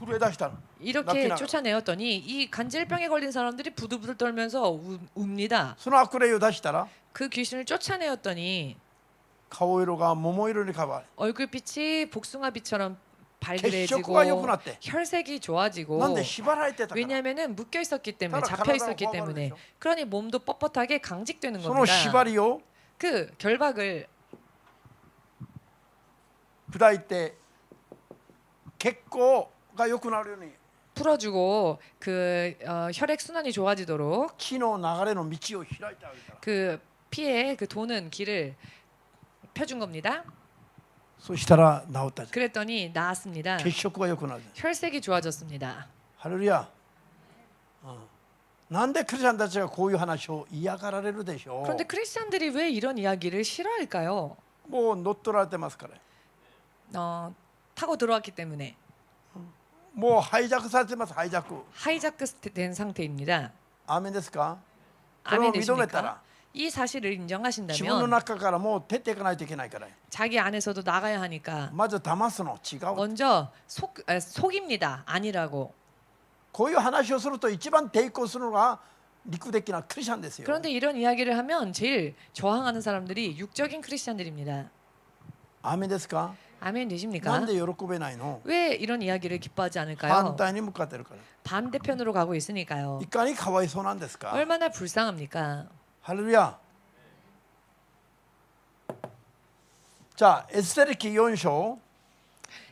震え出したの。 이렇게 낚이나가. 쫓아내었더니 이 간질병에 걸린 사람들이 부들부들 떨면서 웁니다. その悪霊を出したら 그 귀신을 쫓아내었더니 顔色が桃色に変わる。 얼굴빛이 복숭아빛처럼 血色が良く 발그레지고 なって、 혈색이 좋아지고 なんで縛られてたから 왜냐하면은 묶여 있었기 때문에 따라 잡혀 있었기 가라라고 때문에 하거든요. 그러니 몸도 뻣뻣하게 강직되는 その 겁니다. 縛りを 그 결박을 砕いて血行が良くなるように 풀어주고 그 혈액 순환이 좋아지도록 血の流れの道を開いてあげたら、 그 피에 그 도는 길을 펴준 겁니다. そしたら治った。 그랬더니 나았습니다. 血色が良くなる。 혈색이 좋아졌습니다. ハレルヤ。なんでクリスチャンたちがこういう話を嫌がられるでしょ 그런데 う。 크리스천들이 왜 이런 이야기를 싫어할까요? もう乗っ取られてますから。 타고 들어왔기 때문에 もうハイジャックされてます。ハイジャック。 하이자크된 상태입니다. アーメンですか？これを 아멘 認めた 되십니까? ら 이 사실을 自分の 인정하신다면 中からもう出ていかないといけないから。 자기 안에서도 나가야 하니까 まず騙すの違う。 먼저 속입니다. 아니라고. こういう話をすると一番抵抗するのが陸的なクリスチャンですよ。 그런데 이런 이야기를 하면 제일 저항하는 사람들이 육적인 크리스천들입니다. アーメンですか？ 아멘 な 되십니까? んで喜べないの？ 왜 이런 이야기를 기뻐하지 反 않을까요? 対に向かってるから。 반대편으로 가고 있으니까요. いかにかわいそうなんですか？ 얼마나 불쌍합니까? ハレルヤ。じゃあエステル記4章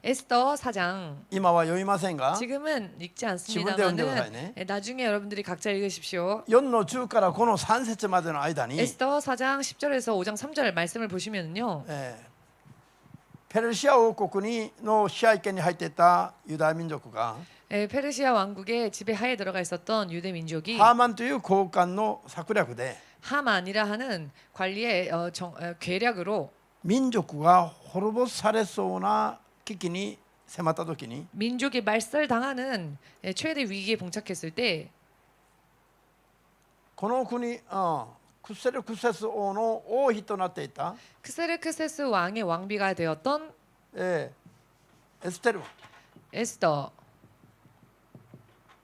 에스더 4장 今は読みませんが 지금은 읽지 지문대 언제 보세요, 않습니다만은 나중에 여러분들이 각자 읽으십시오. 4の10からこの3節までの間に 에스더 4장 10절에서 5장 3절 말씀을 보시면요. ペルシア王国の支配権に入っていたユダヤ民族が 페르시아 왕국의 지배하에 들어가 있었던 유대 민족이 ハーマンという高官の策略で 하만이라 하는 관리의 계략으로 民族が滅ぼされそうな危機に迫った時に 민족이 말살당하는 최대 위기에 봉착했을 때 この国クセルクセス王の王妃となっていた 크세르크세스 왕의 왕비가 되었던 エステル 에스더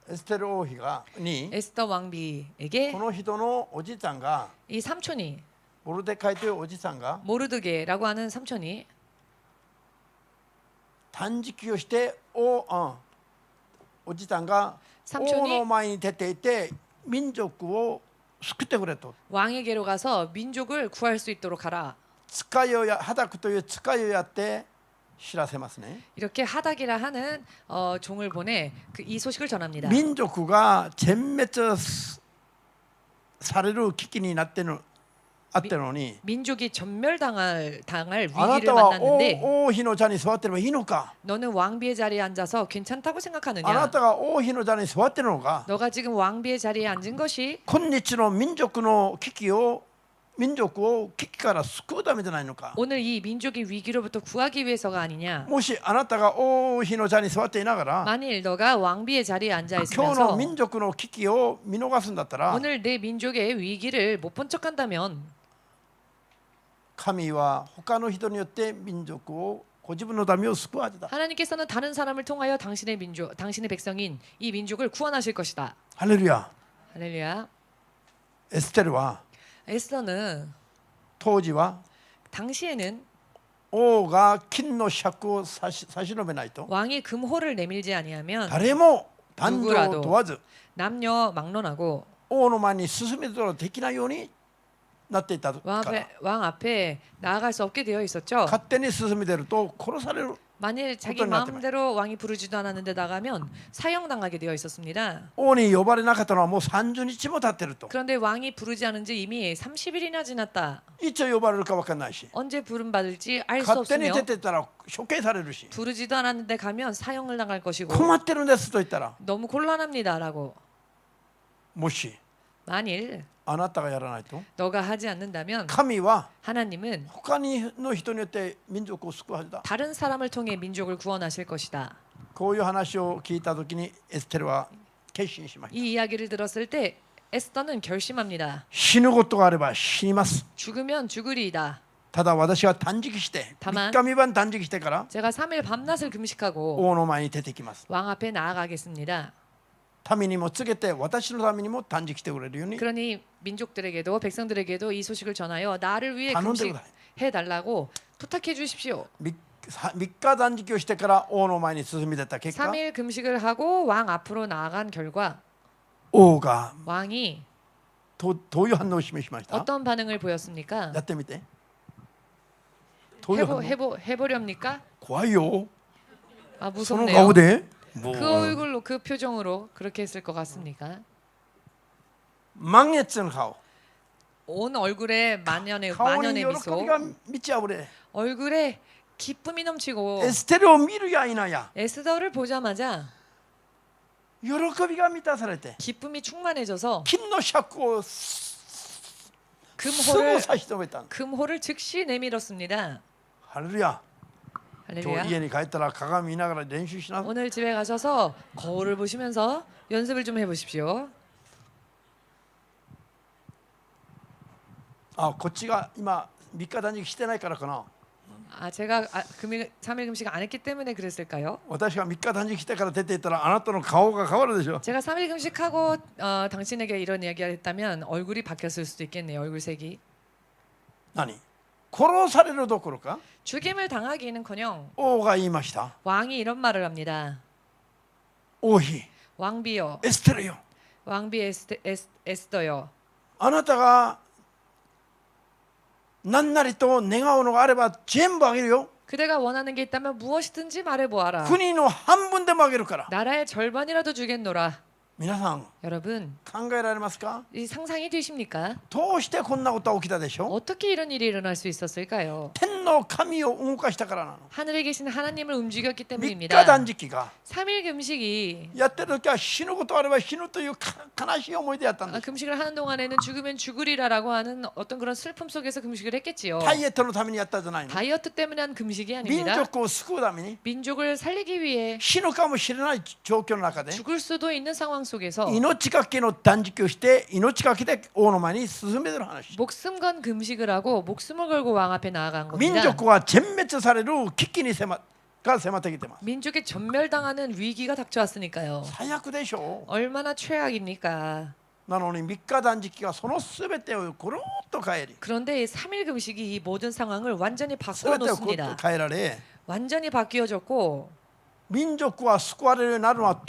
エステル王妃に 에스더 왕비에게 この人のおじちゃんが 이 삼촌이 モルデカイというおじさんが 모르드게라고 하는 삼촌이 断食をしておじちゃんが王の前に出ていて民族を救ってくれと 왕에게로 가서 민족을 구할 수 있도록 하라. 使いをハダクという使いをやって知らせますね。 이렇게 하닥이라 하는 종을 보내 이 소식을 전합니다. 民族が全滅される危機になってあってるのに 민족이 전멸당할 あな 위기를 たは 만났는데 王妃の座に座ってればいいのか 너는 왕비의 자리에 앉아서 괜찮다고 あな 생각하느냐? たが王妃の座に座ってるのか 너가 지금 왕비의 자리에 앉은 것이 今日の民族の危機を民族を危機から救うためじゃないのか 오늘 이 민족의 위기로부터 구하기 위해서가 아니냐? もしあなたが王妃の座に座っていながら 만일 너가 왕비의 자리에 앉아 今日の 있으면서 民族の危機を見逃すんだったら 오늘 내 민족의 위기를 못 본 척한다면 神は他の人によって民族をご自分の民を救うはずだ 하나님께서는 다른 사람을 통하여 당신의 민족, 당신의 백성인 이 민족을 구원하실 것이다. ハレルヤ 할렐루야. エステルは 에스더는 当時は 당시에는 王が金の尺を差し伸べないと 왕이 금호를 내밀지 아니하면 誰も男女を問わず 남녀 막론하고 王の前に進めることができないようになっていたか 왕 ら 앞에 나아갈 수 없게 되어 있었죠. 勝手に進めてると殺される 만일 자기 어떤 나한테 마음대로 왕이 부르지도 않았는데 나가면 사형당하게 되어 있었습니다. 王に呼ばれなかったのはもう30日も経ってると 그런데 왕이 부르지 않은 지 이미 30일이나 지났다. いつ呼ばれるか分かんないし 언제 부름받을지 알 수 勝手に 없으며 出てったら処刑されるし 부르지도 않았는데 가면 사형을 당할 것이고 困ってるんですと言ったら 너무 곤란합니다라고 もし 만일 あなたがやらないと 너가 하지 않는다면 神は 하나님은 他の人によって民族を救うはずだ 다른 사람을 통해 민족을 구원하실 것이다. こういう話を聞いた時にエステルは決心しました 이 이야기를 들었을 때 에스더는 결심합니다. 死ぬことがあれば死にます 죽으면 죽으리이다. ただ私は断食して다만 3日3晩断食してから 제가 3일 밤낮을 금식하고 王の前に出てきます 왕 앞에 나아가겠습니다. 民にも告げて私のためにも断食してくれるように 그러니 민족들에게도 백성들에게도 이 소식을 전하여 나를 위해 頼んでください 금식해 달라고 부탁해 주십시오. 3日断食をしてから王の前に進み出た結果 3일 금식을 하고 왕 앞으로 나아간 결과 王が 왕이 どういう反応を示しました 어떤 반응을 보였습니까? やってみてどういう反応 해보렵니까? 怖いよ 아 その 무섭네요. 顔で 그 얼굴로 그 표정으로 그렇게 했을 것 같습니까? 満月の顔 온 얼굴에 顔に 만연의 喜 미소, びが満ち溢れ 얼굴에 기쁨이 넘치고 エステルを見るや否や 에스더를 보자마자 喜びが満たされて 기쁨이 충만해져서 金の尺をすぐ 금호를 差し止めたんだ。 금호를 즉시 내밀었습니다. ハレルヤ。今 할렐루야. 日家に帰ったら鏡見ながら練習しなさい。 오늘 집에 가셔서 거울을 보시면서 연습을 좀 해보십시오. あ、こっちが今3日断食してないからかな。 제가 3일 금식 안 했기 때문에 그랬을까요? 私が3日断食してから出ていったらあなたの顔が変わるでしょ。 제가 3일 금식하고 당신에게 이런 이야기를 했다면 얼굴이 바뀌었을 수도 있겠네요. 얼굴색이. 何？殺されるどころか 죽임을 당하기는커녕 王が言いました。 왕이 이런 말을 합니다. 王妃 왕비요, エステルよ、 왕비 에스더요. あなたが何なりと願うのがあれば全部あげるよ。 그대가 원하는 게 있다면 무엇이든지 말해보아라. 国の半分でもあげるから。 나라의 절반이라도 주겠노라. 皆さん 여러분, 考えられますか？ 이 상상이 되십니까? どうしてこんなことが起きたでしょう？ 어떻게 이런 일이 일어날 수 있었을까요? 天の神を動かしたからなの。 하늘에 계신 하나님을 움직였기 3 때문입니다. 日断食が 3일 금식이 やってる時は死ぬことあれば死ぬという悲しい思いでやったんです。 금식을 하는 동안에는 죽으면 죽으리라라고 하는 어떤 그런 슬픔 속에서 금식을 했겠지요. ダイエットのためにやったじゃないの。 다이어트 때문에 한 금식이 民 아닙니다. 族を救うために 민족을 살리기 위해 死ぬかもしれない状況の中で 죽을 수도 있는 상황 속에서 命がけの断食をして命がけで王の前に進めてる話。 목숨 건 금식을 하고 목숨을 걸고 왕 앞에 나아간 民 겁니다. 族は全滅される危機に迫ってきてます。 민족이 전멸당하는 위기가 닥쳐왔으니까요. 最悪でしょ 얼마나 최악입니까? う。なのに3日断食がその全てをコロッと変えり、 그런데 이 3일 금식이 이 모든 상황을 완전히 全てをコロッ 바꿔놓습니다. と変えられ、 완전히 바뀌어졌고 民族は救われるようになるのは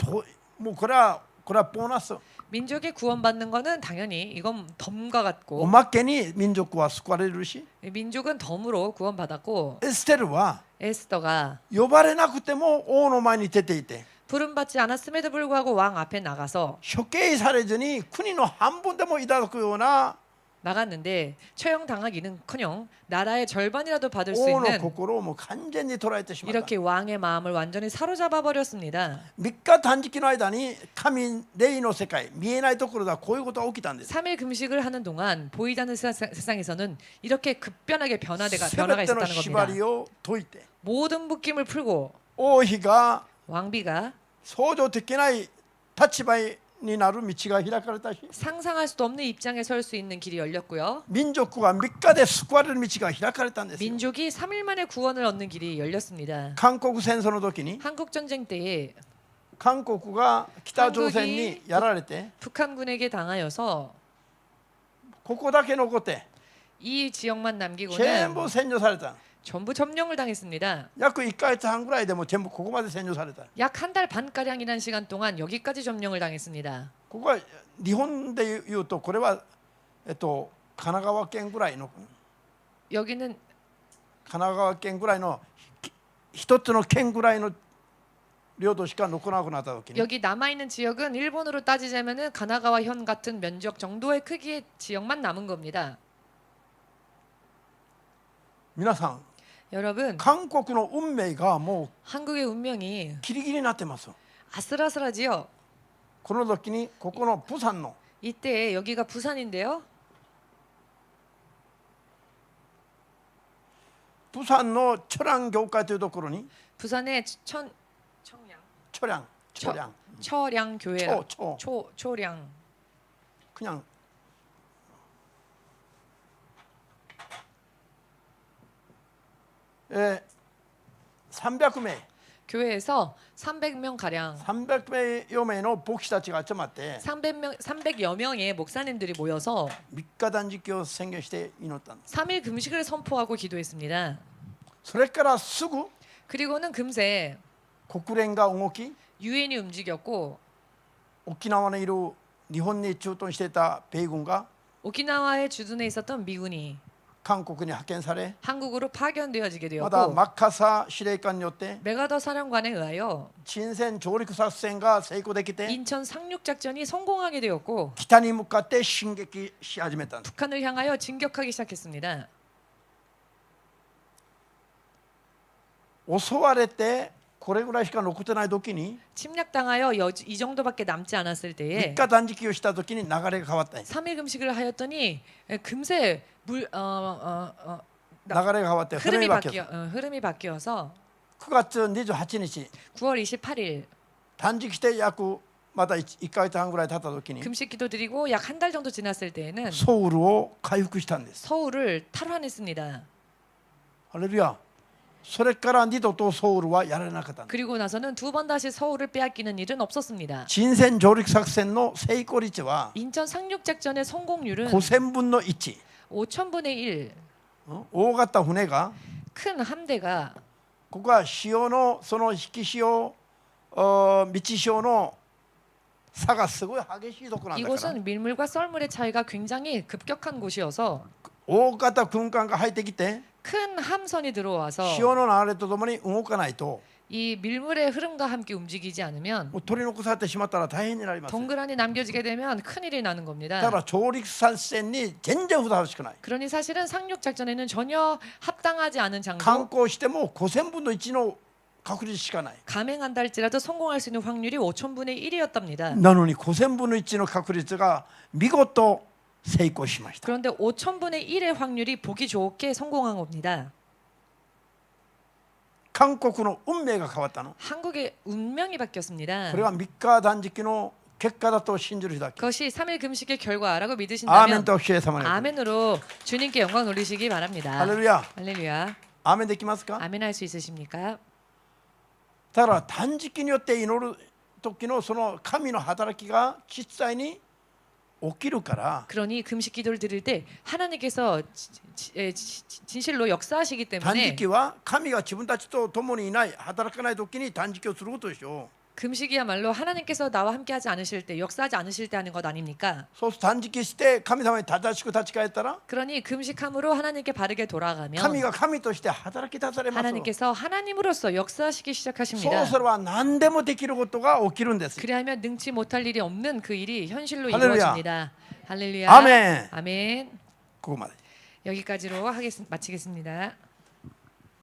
もうこれはボーナス。 민족이 구원받는 거는 당연히 이건 덤과 お 같고 まけに民族は救われるし、 민족은 덤으로 구원받았고 エステルは 에스더가 呼ばれなくても王の前に出ていて、 부름받지 않았음에도 불구하고 왕 앞에 나가서 処刑されずに国の半分でもいただくような 나갔는데 처형당하기는커녕 나라의 절반이라도 받을 수 王の 있는 心をもう完全に捉えてしまった。 이렇게 왕의 마음을 완전히 사로잡아 버렸습니다. 3日断食の間に神霊の世界見えないところではこういうことが起きたんです。 3일 금식을 하는 동안 보이지 않는 세상에서는 이렇게 급변하게 변화가 全 있었다는 ての 겁니다. 縛りを解いて 모든 묶임을 풀고 王妃が 왕비가 想像できない立場になる道が開かれたし、 상상할 수도 없는 입장에 설 수 있는 길이 열렸고요. 民族は3日で救われる道が開かれたんですよ。 민족이 3일 만에 구원을 얻는 길이 열렸습니다. 韓国戦争の時に 한국 전쟁 때에 韓国が北朝鮮にやられて 북한군에게 당하여서 ここだけ残って 이 지역만 全 남기고는 部占領された。 전부 점령을 당했습니다. 約1ヶ月半ぐらいでも全部ここまで占領された。 약 한 달 반가량이라는 시간 동안 여기까지 점령을 당했습니다. ここは日本でいうとこれは神奈川県ぐらいの 여기는 神奈川県ぐらいの一つの県ぐらいの領土しか残らなくなった時に 여기 남아 있는 지역은 일본으로 따지자면은 가나가와 현 같은 면적 정도의 크기의 지역만 남은 겁니다. 皆さん 여러분, 韓国の運命がも 한국의 운명이 うギリギリになってます。 아슬아슬하지요. この時にここの釜山の 이때 여기가 부산인데요. 釜山のチョラン業界というところに 부산의 처량 처량 교회 초량 그냥 에 300名 교회에서 300명 가량 300名の牧師たちが集まって 300여 명의 목사님들이 모여서 3日断食を宣言して祈ったんです。 3일 금식을 선포하고 기도했습니다. それからすぐ 그리고는 금세 国連が動き 유엔이 움직였고 沖縄にいる日本に駐屯していた米軍が 오키나와에 주둔해 있었던 미군이 韓国に派遣され 한국으로 파견되어지게 また 되었고 マッカサー司令官によって 메가더 사령관에 의하여 陳戦上陸作戦が成功できて 인천 상륙 작전이 성공하게 되었고 北に向かって進撃し始めたんです。 북한을 향하여 진격하기 시작했습니다. 襲われてこれぐらいしか残ってない時に 침략당하여 이 정도밖에 남지 않았을 3 때에 日断食をした時に流れが変わったんです。 3일 금식을 하였더니 금세 流れが変わって흐름이 바뀌었어. 흐름이 바뀌어서 9月28日 9월 28일 断食して約また 1ヶ月半ぐらい経った時に 금식 기도 드리고 약 한 달 정도 지났을 때에는 ソウルを回復したんです。 서울을 탈환했습니다. ハレルヤ。それから二度とソウルはやられなかったんです。 그리고 나서는 두 번 다시 서울을 빼앗기는 일은 없었습니다. 陳戦上陸作戦の成功率は 인천 상륙작전의 성공률은 5000分の1。 5,000분의 1. 大型船が 큰 함대가 ここは潮のその引き潮、道潮の差がすごい激しいところなんだから 이곳은 밀물과 썰물의 차이가 굉장히 급격한 곳이어서 大型軍艦が入ってきて 큰 함선이 들어와서 潮の流れとともに動かないと 이 밀물의 흐름과 함께 움직이지 않으면 もう取り残されてしまったら大変になります。 덩그러니 남겨지게 되면 큰일이 나는 だ 겁니다. から上陸作戦に全然ふさわしくない。 그러니 사실은 상륙 작전에는 전혀 합당하지 않은 観 장소 光しても5000分の1の確率しかない。 감행한다 할지라도 성공할 수 있는 확률이 5,000분의 1이었답니다. なのに5000分の1の確率が見事成功しました。 그런데 5,000분의 1의 확률이 보기 좋게 성공한 겁니다. 韓国の運命が変わったの。 한국의 운명이 こ 바뀌었습니다. れは3日断食の結果だと信じる人だけ。 그것이 3일 금식의 결과라고 アーメン 믿으신다면 と主イエス様に。 아멘으로 주님께 영광 돌리시기 바랍니다. ハレルヤ。 할렐루야. アーメンできますか。 아멘 할 수 있으십니까? だから断食によって祈る時のその神の働きが実際に起きるから 그러니 금식 기도를 드릴 때 하나님께서 진실로 역사하시기 断 때문에 食は神が自分たちと共にいない働かない時に断食をすることでしょう。 금식이야말로 하나님께서 나와 함께하지 않으실 때 역사하지 않으실 때 하는 것 아닙니까? そうすると断食して神様に正しく立ち返ったら 그러니 금식함으로 하나님께 바르게 돌아가면 神が神として働き出されます。 하나님께서 하나님으로서 역사하시기 そう 시작하십니다. すれば何でもできることが起きるんです。 그리하면 능치 못할 일이 없는 그 일이 현실로 할렐루야. 이루어집니다. 할렐루야. 아멘. 아멘. ここまで。 여기까지로 마치겠습니다.